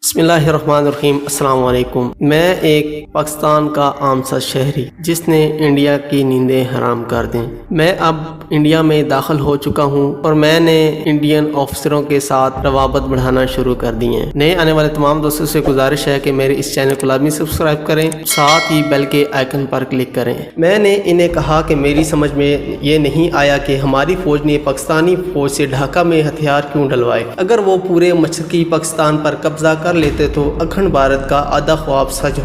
بسم اللہ الرحمن الرحیم۔ السلام علیکم۔ میں ایک پاکستان کا عام سا شہری جس نے انڈیا کی نیندیں حرام کر دیں۔ میں اب انڈیا میں داخل ہو چکا ہوں اور میں نے انڈین آفیسروں کے ساتھ روابط بڑھانا شروع کر دی ہیں۔ نئے آنے والے تمام دوستوں سے گزارش ہے کہ میرے اس چینل کو لازمی سبسکرائب کریں، ساتھ ہی بیل کے آئیکن پر کلک کریں۔ میں نے انہیں کہا کہ میری سمجھ میں یہ نہیں آیا کہ ہماری فوج نے پاکستانی فوج سے ڈھاکہ میں ہتھیار کیوں ڈلوائے۔ اگر وہ پورے مشرقی پاکستان پر قبضہ کر لیتے تو اکھنڈ بھارت کا آدھا خواب سچ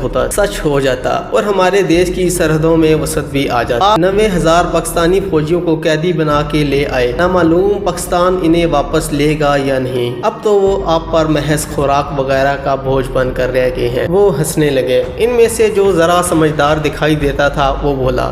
ہو جاتا اور ہمارے دیش کی سرحدوں میں وسعت بھی آ جاتا۔ 90,000 پاکستانی فوجیوں کو قیدی بنا کے لے آئے، نامعلوم پاکستان انہیں واپس لے گا یا نہیں۔ اب تو وہ آپ پر محض خوراک وغیرہ کا بوجھ بن کر رہ گئے ہیں۔ وہ ہنسنے لگے۔ ان میں سے جو ذرا سمجھدار دکھائی دیتا تھا وہ بولا،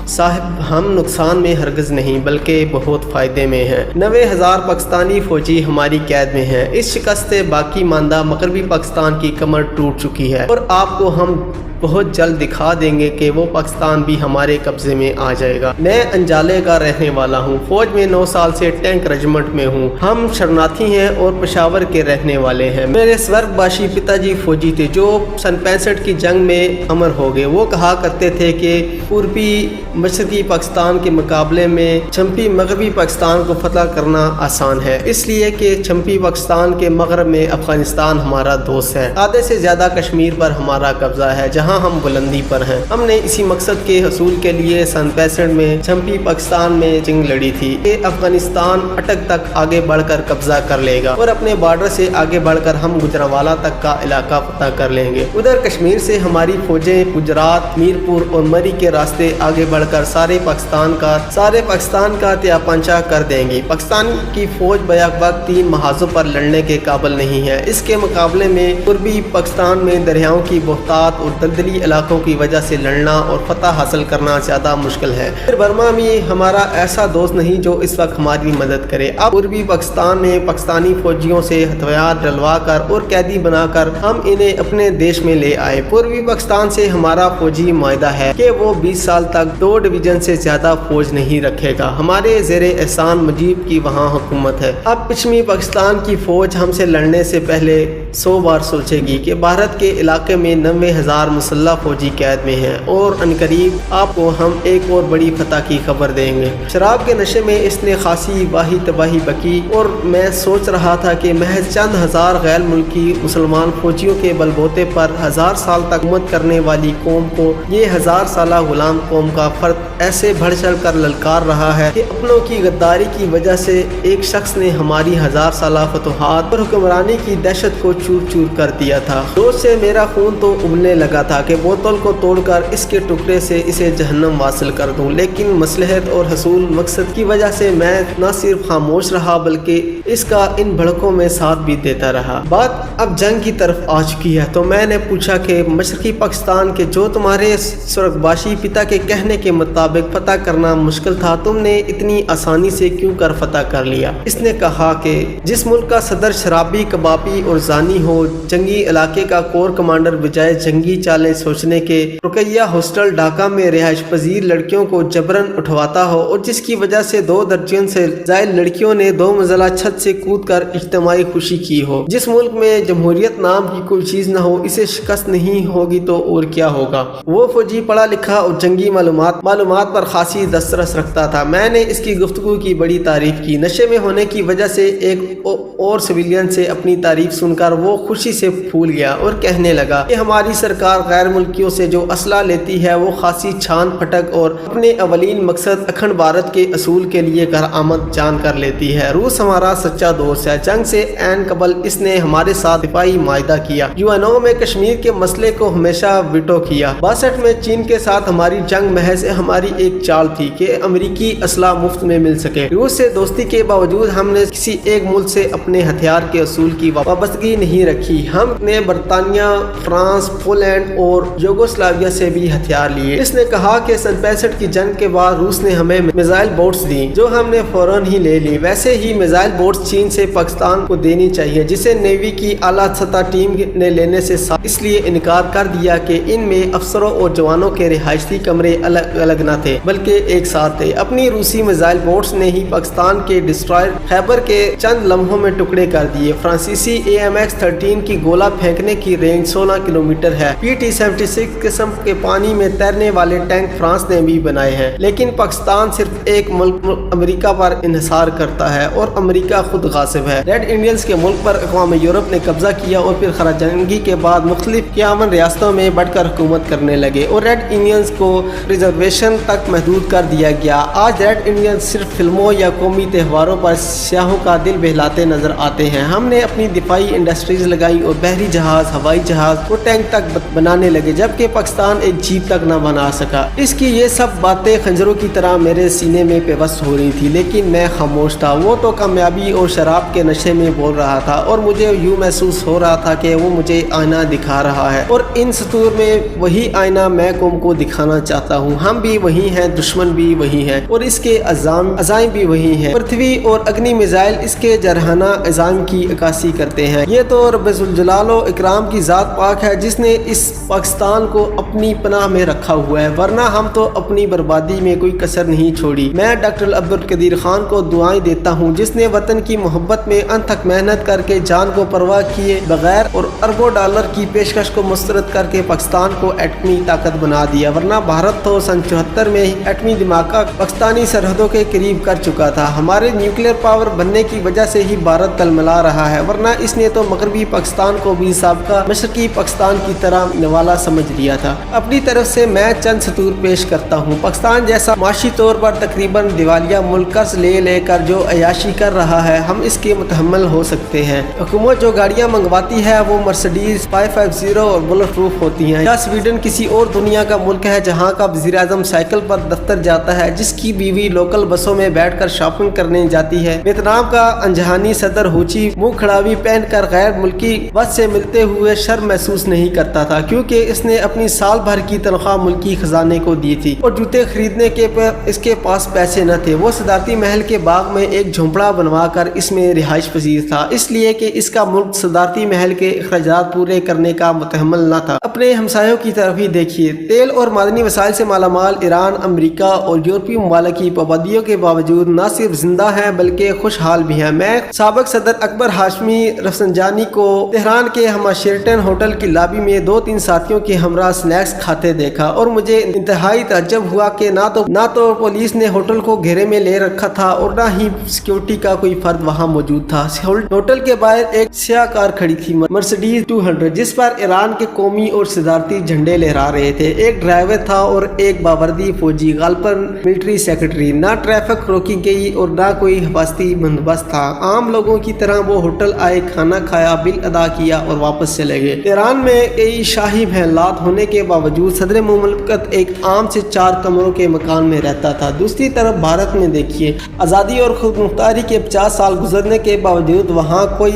صاحب ہم نقصان میں ہرگز نہیں بلکہ بہت فائدے میں ہیں۔ 90,000 پاکستانی فوجی ہماری قید میں ہیں۔ اس شکست سے باقی ماندہ مغربی پاکستان کی کمر ٹوٹ چکی ہے اور آپ کو ہم بہت جلد دکھا دیں گے کہ وہ پاکستان بھی ہمارے قبضے میں آ جائے گا۔ میں انجالے کا رہنے والا ہوں، فوج میں 9 سال سے ٹینک رجمنٹ میں ہوں۔ ہم شرناتی ہیں اور پشاور کے رہنے والے ہیں۔ میرے سورگ باشی پتا جی فوجی تھے جو سن 65 کی جنگ میں امر ہو گئے۔ وہ کہا کرتے تھے کہ پوربی مشرقی پاکستان کے مقابلے میں چھمپی مغربی پاکستان کو فتح کرنا آسان ہے، اس لیے کہ چھمپی پاکستان کے مغرب میں افغانستان ہمارا دوست ہے، آدھے سے زیادہ کشمیر پر ہمارا قبضہ ہے جہاں ہم بلندی پر ہیں۔ ہم نے اسی مقصد کے حصول کے لیے سن 65 میں چھمپی پاکستان میں جنگ لڑی تھی کہ افغانستان اٹک تک آگے بڑھ کر قبضہ کر لے گا اور اپنے بارڈر سے آگے بڑھ کر ہم گجرانوالہ تک کا علاقہ فتح کر لیں گے۔ ادھر کشمیر سے ہماری فوجیں گجرات، میرپور اور مری کے راستے آگے بڑھ کر سارے پاکستان کا تیا پنچا کر دیں گی۔ پاکستان کی فوج بیک وقت 3 محاذوں پر لڑنے کے قابل نہیں ہے۔ اس کے مقابلے میں پوربی پاکستان میں دریاؤں کی بہتات اور دلدلی علاقوں کی وجہ سے لڑنا اور فتح حاصل کرنا زیادہ مشکل ہے۔ پھر برما میں ہمارا ایسا دوست نہیں جو اس وقت ہماری مدد کرے۔ اب پوربی پاکستان میں پاکستانی فوجیوں سے ہتھیار ڈلوا کر اور قیدی بنا کر ہم انہیں اپنے دیش میں لے آئے۔ پوربی پاکستان سے ہمارا فوجی معاہدہ ہے کہ وہ 20 سال تک 2 ڈویژن سے زیادہ فوج نہیں رکھے گا۔ ہمارے زیر احسان مجیب کی وہاں حکومت ہے۔ اب پشچمی پاکستان کی فوج ہم سے لڑنے سے پہلے 100 بار سوچے گی کہ بھارت کے علاقے میں 90,000 مسلح فوجی قید میں ہیں اور عنقریب آپ کو ہم ایک اور بڑی فتح کی خبر دیں گے۔ شراب کے نشے میں اس نے خاصی واہی تباہی بکی اور میں سوچ رہا تھا کہ محض چند ہزار غیر ملکی مسلمان فوجیوں کے بلبوتے پر 1000 سال تک حکومت کرنے والی قوم کو یہ 1000 سالہ غلام قوم کا فرد ایسے بڑھ چڑھ کر للکار رہا ہے کہ اپنوں کی غداری کی وجہ سے ایک شخص نے ہماری 1000 سالہ فتوحات اور حکمرانی کی دہشت کو چور چور کر دیا تھا۔ جوش سے میرا خون تو ابلنے لگا تھا کہ بوتل کو توڑ کر اس کے ٹکڑے سے اسے جہنم واصل کر دوں، لیکن مصلحت اور حصول مقصد کی وجہ سے میں نہ صرف خاموش رہا بلکہ اس کا ان بھڑکوں میں ساتھ بھی دیتا رہا۔ بات اب جنگ کی طرف آ چکی ہے تو میں نے پوچھا کہ مشرقی پاکستان کے جو تمہارے سورگ باشی پتا کے کہنے کے مطابق فتح کرنا مشکل تھا، تم نے اتنی آسانی سے کیوں کر فتح کر لیا؟ اس نے کہا کہ جس ملک کا صدر شرابی، کبابی اور زانی ہو، جنگی علاقے کا کور کمانڈر بجائے جنگی چالیں سوچنے کے رقیہ ہاسٹل ڈھاکہ میں رہائش پذیر لڑکیوں کو جبرن اٹھواتا ہو اور جس کی وجہ سے 2 درجن سے زائد لڑکیوں نے 2 منزلہ چھت سے کود کر اجتماعی خوشی کی ہو، جس ملک میں جمہوریت نام کی کوئی چیز نہ ہو، اسے شکست نہیں ہوگی تو اور کیا ہوگا؟ وہ فوجی پڑھا لکھا اور جنگی معلومات پر خاصی دسترس رکھتا تھا۔ میں نے اس کی گفتگو کی بڑی تعریف کی۔ نشے میں ہونے کی وجہ سے ایک اور سویلین سے اپنی تعریف سن کر وہ خوشی سے پھول گیا اور کہنے لگا کہ ہماری سرکار غیر ملکیوں سے جو اسلحہ لیتی ہے وہ خاصی چھان پھٹک اور اپنے اولین مقصد اکھنڈ بھارت کے اصول کے لیے گھر آمد جان کر لیتی ہے۔ روس ہمارا سچا دوست ہے۔ جنگ سے عین قبل اس نے ہمارے ساتھ دفاعی معاہدہ کیا۔ UN میں کشمیر کے مسئلے کو ہمیشہ ویٹو کیا۔ 62 میں چین کے ساتھ ہماری جنگ محض ہماری ایک چال تھی کہ امریکی اسلحہ مفت میں مل سکے۔ روس سے دوستی کے باوجود ہم نے کسی ایک ملک سے اپنے ہتھیار کے اصول کی وابستگی نہیں رکھی۔ ہم نے برطانیہ، فرانس، پولینڈ اور یوگوسلاویا سے بھی ہتھیار لیے۔ اس نے کہا کہ سن 65 کی جنگ کے بعد روس نے ہمیں میزائل بوٹس دی جو ہم نے فوراً ہی لے لی، ویسے ہی میزائل بوٹس چین سے پاکستان کو دینی چاہیے، جسے نیوی کی اعلیٰ سطح ٹیم نے لینے سے اس لیے انکار کر دیا کہ ان میں افسروں اور جوانوں کے رہائشی کمرے الگ الگ نہ تھے بلکہ ایک ساتھ تھے۔ اپنی روسی میزائل بوٹس نے ہی پاکستان کے ڈسٹرائر خیبر کے چند لمحوں میں ٹکڑے کر دیے۔ فرانسیسی AMX-13 کی گولہ پھینکنے کی رینج 16 کلومیٹر ہے۔ PT-76 قسم کے پانی میں تیرنے والے ٹینک فرانس نے بھی بنائے ہیں، لیکن پاکستان صرف ایک ملک امریکہ پر انحصار کرتا ہے اور امریکہ خود غاصب ہے۔ ریڈ انڈینز کے ملک پر اقوام یورپ نے قبضہ کیا اور پھر خراج جنگی کے بعد مختلف 51 ریاستوں میں بڑھ کر حکومت کرنے لگے اور ریڈ انڈینز کو ریزرویشن تک محدود کر دیا گیا۔ آج ریڈ انڈینز صرف فلموں یا قومی تہواروں پر سیاحوں کا دل بہلاتے نظر آتے ہیں۔ ہم نے اپنی دفاعی انڈسٹریز لگائی اور بحری جہاز، ہوائی جہاز اور ٹینک تک بنانے لگے، جبکہ پاکستان ایک جیپ تک نہ بنا سکا۔ اس کی یہ سب باتیں خنجروں کی طرح میرے سینے میں پیوست ہو رہی تھی، لیکن میں خاموش تھا۔ وہ تو کامیابی اور شراب کے نشے میں بول رہا تھا اور مجھے یوں محسوس ہو رہا تھا کہ وہ مجھے آئینہ دکھا رہا ہے اور ان سطور میں وہی آئینہ میں قوم کو دکھانا چاہتا ہوں۔ ہم بھی وہی ہیں، دشمن بھی وہی ہیں اور اس کے عزائم بھی وہی ہیں۔ پرتھوی اور اگنی میزائل اس کے جرحانہ عزائم کی عکاسی کرتے ہیں۔ یہ تو رب ذوالجلال و اکرام کی ذات پاک ہے جس نے اس پاکستان کو اپنی پناہ میں رکھا ہوا ہے، ورنہ ہم تو اپنی بربادی میں کوئی کسر نہیں چھوڑی۔ میں ڈاکٹر عبدالقدیر خان کو دعائیں دیتا ہوں جس نے وطن کی محبت میں انت تک محنت کر کے جان کو پرواہ کیے بغیر اور اربوں ڈالر کی پیشکش کو مسترد کر کے پاکستان کو ایٹمی طاقت بنا دیا، ورنہ بھارت تو سن 74 میں ایٹمی دھماکہ پاکستانی سرحدوں کے قریب کر چکا تھا۔ ہمارے نیوکلیر پاور بننے کی وجہ سے ہی بھارت تلملا رہا ہے، ورنہ اس نے تو مغربی پاکستان کو بھی سابقہ مشرقی پاکستان کی طرح نوالا سمجھ لیا تھا۔ اپنی طرف سے میں چند سطور پیش کرتا ہوں۔ پاکستان جیسا معاشی طور پر تقریباً دیوالیہ ملک قرض لے کر جو عیاشی کر رہا ہے، ہم اس کے متحمل ہو سکتے ہیں۔ حکومت جو گاڑیاں منگواتی ہے وہ مرسڈیز 550 اور بلٹ پروف ہوتی ہیں، یا سویڈن کسی اور دنیا کا ملک ہے جہاں کا وزیر اعظم سائیکل پر دفتر جاتا ہے، جس کی بیوی لوکل بسوں میں بیٹھ کر شاپنگ کرنے جاتی ہے۔ ویتنام کا انجہانی صدر ہوچی منہ کھڑاوی پہن کر غیر ملکی بس سے ملتے ہوئے شرم محسوس نہیں کرتا تھا، کیونکہ اس نے اپنی سال بھر کی تنخواہ ملکی خزانے کو دی تھی اور جوتے خریدنے کے پر اس کے پاس پیسے نہ تھے۔ وہ صدارتی محل کے باغ میں ایک جھونپڑا بنوا کر اس میں رہائش پذیر تھا، اس لیے کہ اس کا ملک صدارتی محل کے اخراجات پورے کرنے کا متحمل نہ تھا۔ اپنے ہمسایوں کی طرف ہی دیکھیے، تیل اور معدنی وسائل سے مالا مال ایران، امریکہ اور یورپی ممالک کی پابندیوں کے باوجود نہ صرف زندہ ہیں بلکہ خوشحال بھی ہیں۔ میں سابق صدر اکبر ہاشمی رفسنجانی کو تہران کے ہما شیرٹن ہوٹل کی لابی میں 2-3 ساتھیوں کے ہمراہ سنیکس کھاتے دیکھا اور مجھے انتہائی تعجب ہوا کہ نہ تو پولیس نے ہوٹل کو گھیرے میں لے رکھا تھا اور نہ ہی سیکیورٹی کا کوئی فرد وہاں موجود تھا۔ ہوٹل کے باہر ایک سیاہ کار کھڑی تھی، مرسڈیز 200، جس پر ایران کے قومی اور صدارتی جھنڈے لہرا رہے تھے۔ ایک ڈرائیور تھا اور ایک باوردی فوجی، غالباً ملٹری سیکرٹری۔ نہ ٹریفک روکی گئی اور نہ کوئی حفاظتی بندوبست تھا۔ عام لوگوں کی طرح وہ ہوٹل آئے، کھانا کھایا، بل ادا کیا اور واپس چلے گئے۔ تہران میں کئی شاہی محلات ہونے کے باوجود صدر مملکت ایک عام سے 4 کمروں کے مکان میں رہتا تھا۔ دوسری طرف بھارت میں دیکھیے، آزادی اور خود مختاری کے 50 سال گزرنے کے باوجود وہاں کوئی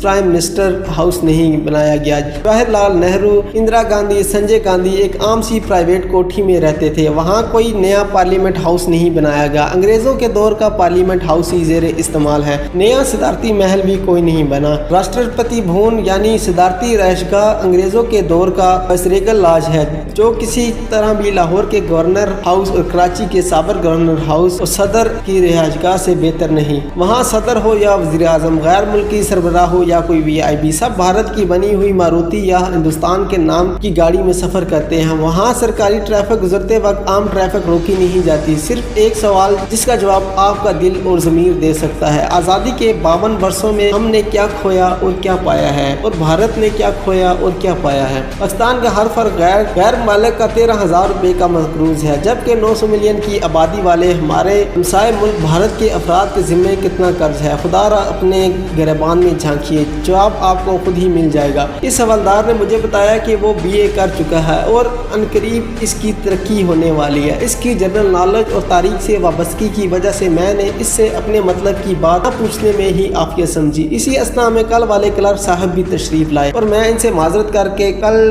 پرائم منسٹر ہاؤس نہیں بنایا گیا۔ جواہر لال نہرو، اندرا گاندھی، سنجے گاندھی ایک عام سی پرائیویٹ کوٹھی میں رہتے تھے۔ وہاں کوئی نیا پارلیمنٹ ہاؤس نہیں بنایا گیا۔ انگریزوں کے دور کا پارلیمنٹ ہاؤس ہی زیر استعمال ہے۔ نیا صدارتی محل بھی کوئی نہیں بنا۔ راشٹرپتی بھون یعنی صدارتی رہائش گاہ انگریزوں کے دور کا وائسریگل لاج ہے، جو کسی طرح بھی لاہور کے گورنر ہاؤس اور کراچی کے سابق گورنر ہاؤس اور صدر کی رہائش گاہ سے بہتر نہیں۔ وہاں صدر ہو یا وزیر اعظم، غیر ملکی سربراہ ہو یا کوئی VIP، سب بھارت کی بنی ہوئی ماروتی یا ہندوستان کے نام کی گاڑی میں سفر کرتے ہیں۔ وہاں سرکاری ٹریفک گزرتے وقت عام ٹریفک روکی نہیں جاتی۔ صرف ایک سوال جس کا جواب آپ کا دل اور ضمیر دے سکتا ہے، آزادی کے 52 برسوں میں ہم نے کیا کھویا اور کیا پایا ہے، اور بھارت نے کیا کھویا اور کیا پایا ہے؟ پاکستان کا ہر فرد غیر مالک کا 13,000 روپے کا مقروض ہے، جبکہ 900 ملین کی آبادی والے ہمارے ہمسائے ملک بھارت کے افراد کے ذمے کتنا قرض ہے؟ خدا را اپنے گریبان میں جھانکیے، جواب آپ کو خود ہی مل جائے گا۔ اس حوالدار نے مجھے بتایا کہ وہ BA کر چکا ہے اور عنقریب اس کی ترقی ہونے والی ہے۔ اس کی جنرل نالج اور تاریخ سے وابستگی کی وجہ سے میں نے اس سے اپنے مطلب کی بات نہ پوچھنے میں ہی عافیت سمجھی۔ اسی اثنا میں کل والے کلرک صاحب بھی تشریف لائے اور میں ان سے معذرت کر کے کل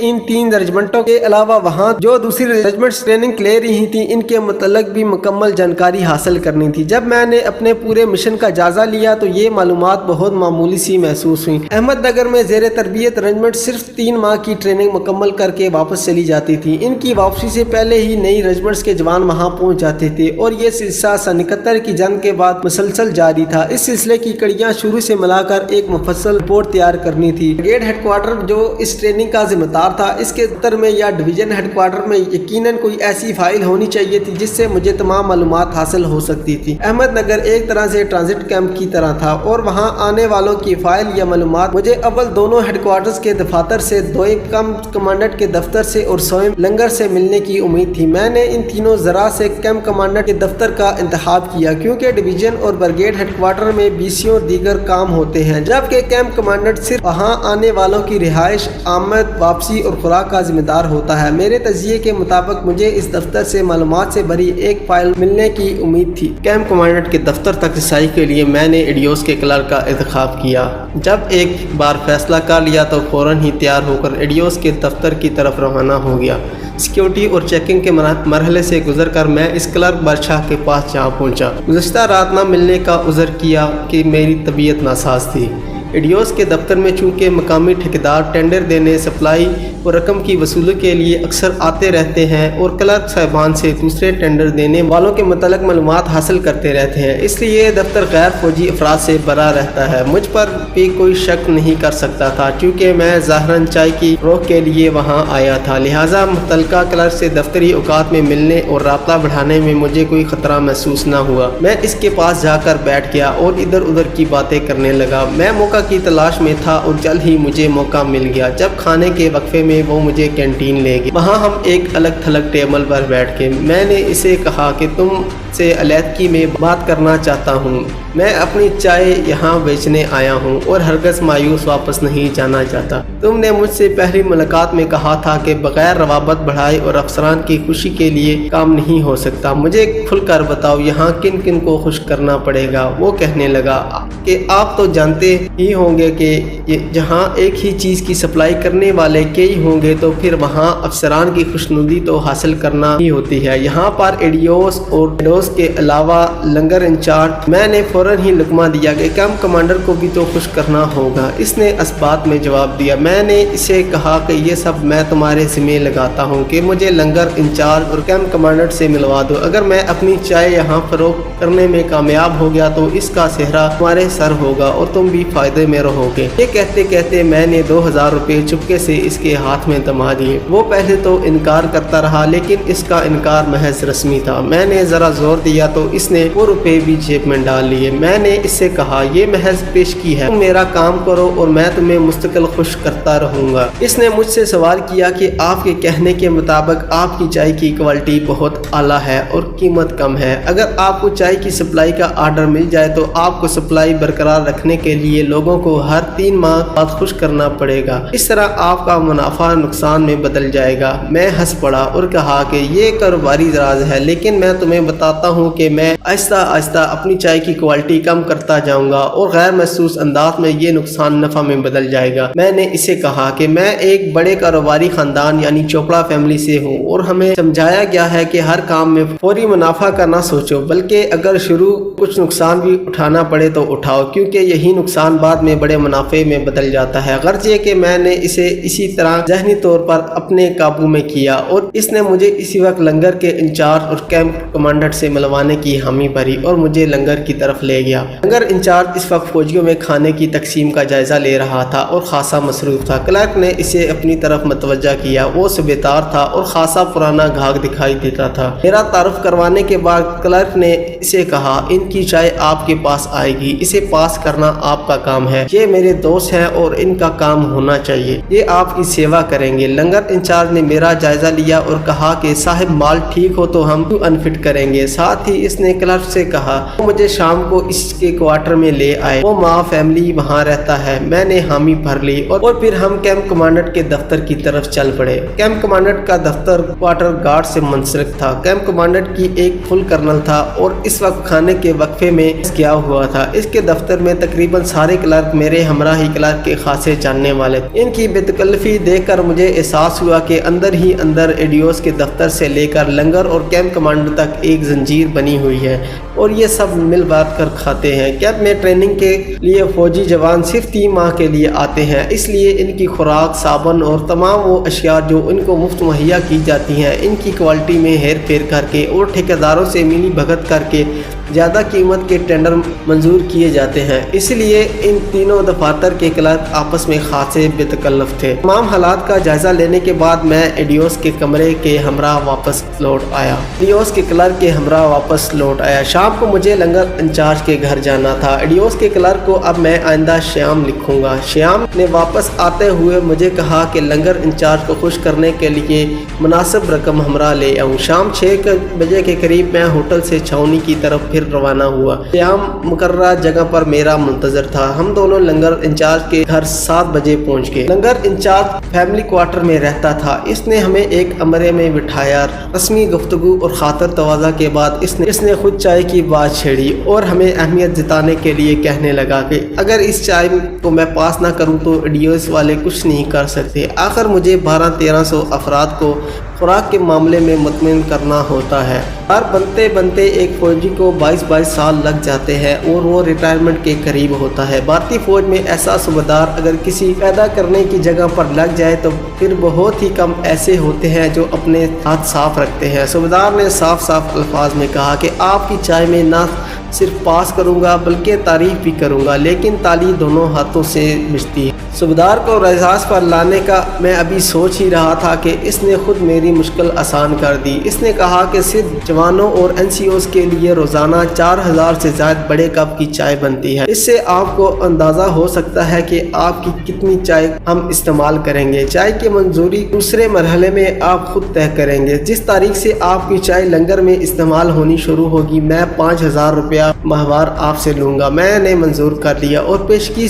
ان 3 رجمنٹوں کے علاوہ وہاں جو دوسری رجمنٹس ٹریننگ لے رہی تھیں ان کے متعلق بھی مکمل جانکاری حاصل کرنی تھی۔ جب میں نے اپنے پورے مشن کا جائزہ لیا تو یہ معلومات بہت معمولی سی محسوس ہوئی۔ احمد نگر میں زیر تربیت رجمنٹ صرف 3 ماہ کی ٹریننگ مکمل کر کے واپس چلی جاتی تھی۔ ان کی واپسی سے پہلے ہی نئی رجمنٹس کے جوان وہاں پہنچ جاتے تھے اور یہ سلسلہ سن 71 کی جنگ کے بعد مسلسل جاری تھا۔ اس سلسلے کی کڑیاں شروع سے ملا کر ایک مفصل رپورٹ تیار کرنی تھی۔ بریگیڈ ہیڈ کوارٹر جو اس ٹریننگ کا ذمہ دار تھا، اس کے دفتر میں یا ڈویژن ہیڈ کوارٹر میں یقیناً کوئی ایسی فائل ہونی چاہیے تھی جس سے مجھے تمام معلومات حاصل ہو سکتی تھی۔ احمد نگر ایک طرح سے ٹرانزٹ کیمپ کی طرح تھا اور وہاں آنے والوں کی فائل یا معلومات مجھے اول دونوں ہیڈ کوارٹرز کے دفاتر سے، دوئم کیمپ کمانڈنٹ کے دفتر سے اور سوئم لنگر سے ملنے کی امید تھی۔ میں نے ان تینوں ذرائع سے کیمپ کمانڈنٹ کے دفتر کا انتخاب کیا کیونکہ ڈویژن اور بریگیڈ ہیڈ کوارٹر میں BCO اور دیگر کام ہوتے ہیں، جبکہ کیمپ کمانڈنٹ صرف وہاں آنے والوں کی رہائش، آمد، واپسی اور خوراک کا ذمہ دار ہوتا ہے۔ میرے تجزیے کے مطابق مجھے اس دفتر سے معلومات سے بھری ایک فائل ملنے کی امید تھی۔ کیمپ کمانڈنٹ کے دفتر تک رسائی کے لیے میں نے ایڈیوس کے کلرک کا انتخاب کیا۔ جب ایک بار فیصلہ کر لیا تو فوراً ہی تیار ہو کر ایڈیوس کے دفتر کی طرف روانہ ہو گیا۔ سیکیورٹی اور چیکنگ کے مرحلے سے گزر کر میں اس کلرک بادشاہ کے پاس جا پہنچا۔ گزشتہ رات نہ ملنے کا عذر کیا کہ میری طبیعت ناساز تھی۔ ایڈیوس کے دفتر میں چونکہ مقامی ٹھیکیدار ٹینڈر دینے، سپلائی اور رقم کی وصولی کے لیے اکثر آتے رہتے ہیں اور کلرک صاحبان سے دوسرے ٹینڈر دینے والوں کے متعلق معلومات حاصل کرتے رہتے ہیں، اس لیے یہ دفتر غیر فوجی افراد سے بھرا رہتا ہے۔ مجھ پر بھی کوئی شک نہیں کر سکتا تھا چونکہ میں ظاہراً چائے کی فروخت کے لیے وہاں آیا تھا، لہٰذا متعلقہ کلرک سے دفتری اوقات میں ملنے اور رابطہ بڑھانے میں مجھے کوئی خطرہ محسوس نہ ہوا۔ میں اس کے پاس جا کر بیٹھ گیا اور ادھر ادھر کی باتیں کرنے لگا۔ میں موقع کی تلاش میں تھا اور جلد ہی مجھے موقع مل گیا جب کھانے کے وقفے میں وہ مجھے کینٹین لے گئی۔ وہاں ہم ایک الگ تھلگ ٹیبل پر بیٹھ کے میں نے اسے کہا کہ تم سے علیحدگی میں بات کرنا چاہتا ہوں۔ میں اپنی چائے یہاں بیچنے آیا ہوں اور ہرگز مایوس واپس نہیں جانا چاہتا۔ تم نے مجھ سے پہلی ملاقات میں کہا تھا کہ بغیر روابط بڑھائے اور افسران کی خوشی کے لیے کام نہیں ہو سکتا۔ مجھے کھل کر بتاؤ یہاں کن کن کو خوش کرنا پڑے گا۔ وہ کہنے لگا کہ آپ تو جانتے ہی ہوں گے کہ جہاں ایک ہی چیز کی سپلائی کرنے والے کئی ہوں گے تو پھر وہاں افسران کی خوشنودی تو حاصل کرنا ہی ہوتی ہے۔ یہاں پر ایڈیوس اور ایڈوس کے علاوہ لنگر انچارج۔ میں نے فوراً ہی لقمہ دیا کہ کیمپ کمانڈر کو بھی تو خوش کرنا ہوگا۔ اس نے اسبات میں جواب دیا۔ میں نے اسے کہا کہ یہ سب میں تمہارے ذمہ لگاتا ہوں کہ مجھے لنگر انچارج اور کیمپ کمانڈر سے ملوا دو۔ اگر میں اپنی چائے یہاں فروخت کرنے میں کامیاب ہو گیا تو اس کا سہرا تمہارے سر ہوگا اور تم بھی فائدے میں رہو گے۔ یہ کہتے کہتے میں نے 2000 روپے چپکے سے اس کے ہاتھ میں تما دیے۔ وہ پہلے تو انکار کرتا رہا لیکن اس کا انکار محض رسمی تھا۔ میں نے ذرا زور دیا تو اس نے وہ روپے بھی جیب میں ڈال لیے۔ میں نے اس سے کہا یہ محض پیشگی ہے، تم میرا کام کرو اور میں تمہیں مستقل خوش کرتا رہوں گا۔ اس نے مجھ سے سوال کیا کہ آپ کے کہنے کے مطابق آپ کی چائے کی کوالٹی بہت اعلیٰ ہے اور قیمت کم ہے، اگر آپ کو چائے کی سپلائی کا آرڈر مل جائے تو آپ کو سپلائی برقرار رکھنے کے لیے لوگوں کو ہر 3 ماہ بعد خوش کرنا پڑے گا، اس طرح آپ کا منافع نقصان میں بدل جائے گا۔ میں ہنس پڑا اور کہا کہ یہ کاروباری راز ہے لیکن میں تمہیں بتاتا ہوں کہ میں آہستہ آہستہ اپنی چائے کی کوالٹی کم کرتا جاؤں گا اور غیر محسوس انداز میں یہ نقصان نفع میں بدل جائے گا۔ میں نے اسے کہا کہ میں ایک بڑے کاروباری خاندان یعنی چوپڑا فیملی سے ہوں اور ہمیں سمجھایا گیا ہے کہ ہر کام میں فوری منافع کا نہ سوچو بلکہ اگر شروع کچھ نقصان بھی اٹھانا پڑے تو اٹھاؤ کیونکہ یہی نقصان بعد میں بڑے منافع میں بدل جاتا ہے۔ غرض یہ کہ میں نے اسے اسی طرح ذہنی طور پر اپنے قابو میں کیا اور اس نے مجھے اسی وقت لنگر کے انچارج اور کیمپ کمانڈر سے ملوانے کی حامی بھری اور مجھے لنگر کی طرف لے گیا۔ لنگر انچارج اس وقت فوجیوں میں کھانے کی تقسیم کا جائزہ لے رہا تھا اور خاصا مصروف تھا۔ کلرک نے اسے اپنی طرف متوجہ کیا۔ وہ سبیدار تھا اور خاصا پرانا گھاگ دکھائی دیتا تھا۔ میرا تعارف کروانے کے بعد کلرک نے اسے کہا ان کی چائے آپ کے پاس آئے گی، اسے پاس کرنا آپ کا کام ہے، یہ میرے دوست ہیں اور ان کا کام ہونا چاہیے، یہ آپ کی سیوا کریں گے۔ لنگر انچارج نے میرا جائزہ لیا اور کہا کہ صاحب مال ٹھیک ہو تو ہم انفٹ کریں گے۔ ساتھ ہی اس نے کلرک سے کہا مجھے شام کو کو اس کے کوارٹر میں لے آئے۔ وہ ماں فیملی وہاں رہتا ہے۔ میں نے حامی بھر لی اور پھر ہم کیمپ کمانڈنٹ کے دفتر کی طرف چل پڑے۔ کیمپ کمانڈنٹ کا دفتر کوارٹر گارڈ سے منسلک تھا۔ کیمپ کمانڈنٹ کی ایک فل کرنل تھا اور اس وقت کھانے کے وقفے میں گیا ہوا تھا۔ اس کے دفتر میں تقریباً سارے کلرک میرے ہمراہی کلرک کے خاصے جاننے والے تھے۔ ان کی بے تکلفی دیکھ کر مجھے احساس ہوا کہ اندر ہی اندر ایڈیوس کے دفتر سے لے کر لنگر اور کیمپ کمانڈر تک ایک زنجیر بنی ہوئی ہے اور یہ سب مل بانٹ کر کھاتے ہیں۔ کیمپ میں ٹریننگ کے لیے فوجی جوان صرف 3 ماہ کے لیے آتے ہیں، اس لیے ان کی خوراک، صابن اور تمام وہ اشیاء جو ان کو مفت مہیا کی جاتی ہیں، ان کی کوالٹی میں ہیر پھیر کر کے اور ٹھیکیداروں سے ملی بھگت کر کے زیادہ قیمت کے ٹینڈر منظور کیے جاتے ہیں۔ اس لیے ان تینوں دفاتر کے کلرک آپس میں خاصے بے تکلف تھے۔ تمام حالات کا جائزہ لینے کے بعد میں ایڈیوس کے کمرے کے ہمراہ واپس لوٹ آیا۔ ایڈیوس کے کلرک کے ہمراہ واپس لوٹ آیا۔ شام کو مجھے لنگر انچارج کے گھر جانا تھا۔ ایڈیوس کے کلرک کو اب میں آئندہ شیام لکھوں گا۔ شیام نے واپس آتے ہوئے مجھے کہا کہ لنگر انچارج کو خوش کرنے کے لیے مناسب رقم ہمراہ لے آؤں۔ شام 6 بجے کے قریب میں ہوٹل سے چھاؤنی کی طرف پھر روانہ ہوا۔ شیام مقررہ جگہ پر میرا منتظر تھا۔ ہم دونوں لنگر انچارج کے گھر 7 بجے پہنچ گئے۔ لنگر انچارج فیملی کوارٹر میں رہتا تھا۔ اس نے ہمیں ایک کمرے میں بٹھایا۔ رسمی گفتگو اور خاطر تواضع کے بعد اس نے خود چائے کی بات چھیڑی اور ہمیں اہمیت جتانے کے لیے کہنے لگا کہ اگر اس چائے کو میں پاس نہ کروں تو ایڈیوس والے کچھ نہیں کر سکتے۔ آخر مجھے 1200-1300 افراد کو خوراک کے معاملے میں مطمئن کرنا ہوتا ہے۔ ہر بنتے بنتے ایک فوجی کو 22 سال لگ جاتے ہیں اور وہ ریٹائرمنٹ کے قریب ہوتا ہے۔ بھارتی فوج میں ایسا صوبیدار اگر کسی پیدا کرنے کی جگہ پر لگ جائے تو پھر بہت ہی کم ایسے ہوتے ہیں جو اپنے ہاتھ صاف رکھتے ہیں۔ صوبیدار نے صاف الفاظ میں کہا کہ آپ کی چائے میں نہ صرف پاس کروں گا بلکہ تعریف بھی کروں گا، لیکن تالی دونوں ہاتھوں سے بجتی ہے۔ صوبیدار کو اعزاز پر لانے کا میں ابھی سوچ ہی رہا تھا کہ اس نے خود میری مشکل آسان کر دی۔ اس نے کہا کہ صرف جوانوں اور NCOs کے لیے روزانہ 4000 سے زائد بڑے کپ کی چائے بنتی ہے۔ اس سے آپ کو اندازہ ہو سکتا ہے کہ آپ کی کتنی چائے ہم استعمال کریں گے۔ چائے کی منظوری دوسرے مرحلے میں آپ خود طے کریں گے۔ جس تاریخ سے آپ کی چائے لنگر میں استعمال ہونی شروع ہوگی میں 5000 روپیہ ماہوار آپ سے لوں گا۔ میں نے منظور کر لیا اور پیشگی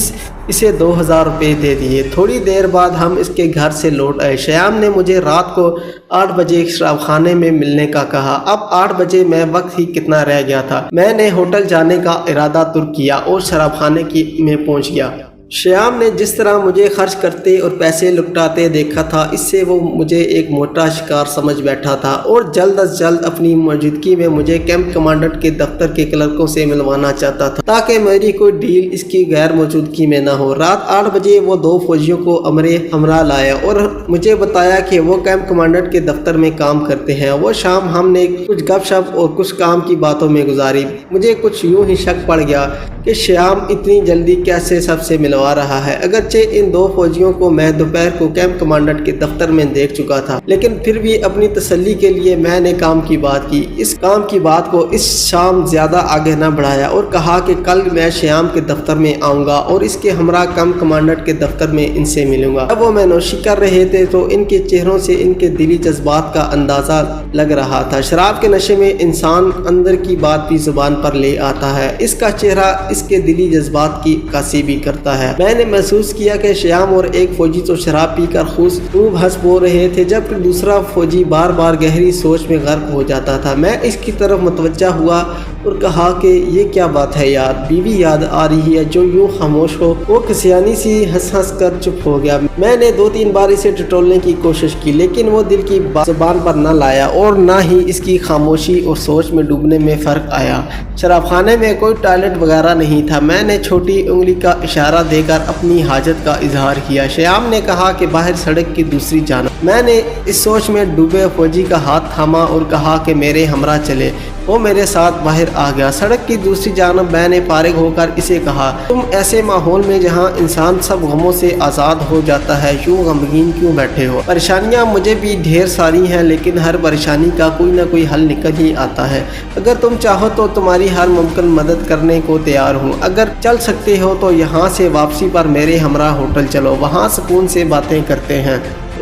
اسے 2000 روپے دے دیے۔ تھوڑی دیر بعد ہم اس کے گھر سے لوٹ آئے۔ شیام نے مجھے رات کو 8 بجے شراب خانے میں ملنے کا کہا۔ اب 8 بجے میں وقت ہی کتنا رہ گیا تھا۔ میں نے ہوٹل جانے کا ارادہ ترک کیا اور شراب خانے میں پہنچ گیا۔ شیام نے جس طرح مجھے خرچ کرتے اور پیسے لٹاتے دیکھا تھا، اس سے وہ مجھے ایک موٹا شکار سمجھ بیٹھا تھا اور جلد از جلد اپنی موجودگی میں مجھے کیمپ کمانڈنٹ کے دفتر کے کلرکوں سے ملوانا چاہتا تھا تاکہ میری کوئی ڈیل اس کی غیر موجودگی میں نہ ہو۔ رات 8 بجے وہ 2 فوجیوں کو ہمراہ لایا اور مجھے بتایا کہ وہ کیمپ کمانڈنٹ کے دفتر میں کام کرتے ہیں۔ وہ شام ہم نے کچھ گپ شپ اور کچھ کام کی باتوں میں گزاری۔ مجھے کچھ یوں ہی شک پڑ گیا کہ شیام اتنی جلدی کیسے سب سے ملوا رہا ہے۔ اگرچہ ان 2 فوجیوں کو میں دوپہر کو کیمپ کمانڈنٹ کے دفتر میں دیکھ چکا تھا، لیکن پھر بھی اپنی تسلی کے لیے میں نے کام کی بات کی۔ اس کام کی بات کو اس شام زیادہ آگے نہ بڑھایا اور کہا کہ کل میں شیام کے دفتر میں آؤں گا اور اس کے ہمراہ کیمپ کمانڈنٹ کے دفتر میں ان سے ملوں گا۔ جب وہ میں نوشی کر رہے تھے تو ان کے چہروں سے ان کے دلی جذبات کا اندازہ لگ رہا تھا۔ شراب کے نشے میں انسان اندر کی بات بھی زبان پر لے آتا ہے۔ اس کا چہرہ اس کے دلی جذبات کی عکاسی بھی کرتا ہے۔ میں نے محسوس کیا کہ شیام اور ایک فوجی تو شراب پی کر خوب ہنس بول رہے تھے جبکہ دوسرا فوجی بار بار گہری سوچ میں غرق ہو جاتا تھا۔ میں اس کی طرف متوجہ ہوا اور کہا کہ یہ کیا بات ہے یار، بیوی یاد آ رہی ہے جو یوں خاموش ہو۔ وہ کسیانی سی ہنس ہنس کر چپ ہو گیا۔ میں نے 2-3 بار اسے ٹٹولنے کی کوشش کی لیکن وہ دل کی بات زبان پر نہ لایا اور نہ ہی اس کی خاموشی اور سوچ میں ڈوبنے میں فرق آیا۔ شراب خانے میں کوئی ٹوائلٹ وغیرہ نہیں تھا۔ میں نے چھوٹی انگلی کا اشارہ دے کر اپنی حاجت کا اظہار کیا۔ شیام نے کہا کہ باہر سڑک کی دوسری جانب۔ میں نے اس سوچ میں ڈوبے فوجی کا ہاتھ تھاما اور کہا کہ میرے ہمراہ چلے۔ وہ میرے ساتھ باہر آ گیا۔ سڑک کی دوسری جانب میں نے فارغ ہو کر اسے کہا، تم ایسے ماحول میں جہاں انسان سب غموں سے آزاد ہو جاتا ہے یوں غمگین کیوں بیٹھے ہو؟ پریشانیاں مجھے بھی ڈھیر ساری ہیں لیکن ہر پریشانی کا کوئی نہ کوئی حل نکل ہی آتا ہے۔ اگر تم چاہو تو تمہاری ہر ممکن مدد کرنے کو تیار ہوں۔ اگر چل سکتے ہو تو یہاں سے واپسی پر میرے ہمراہ ہوٹل چلو، وہاں سکون سے باتیں کرتے ہیں۔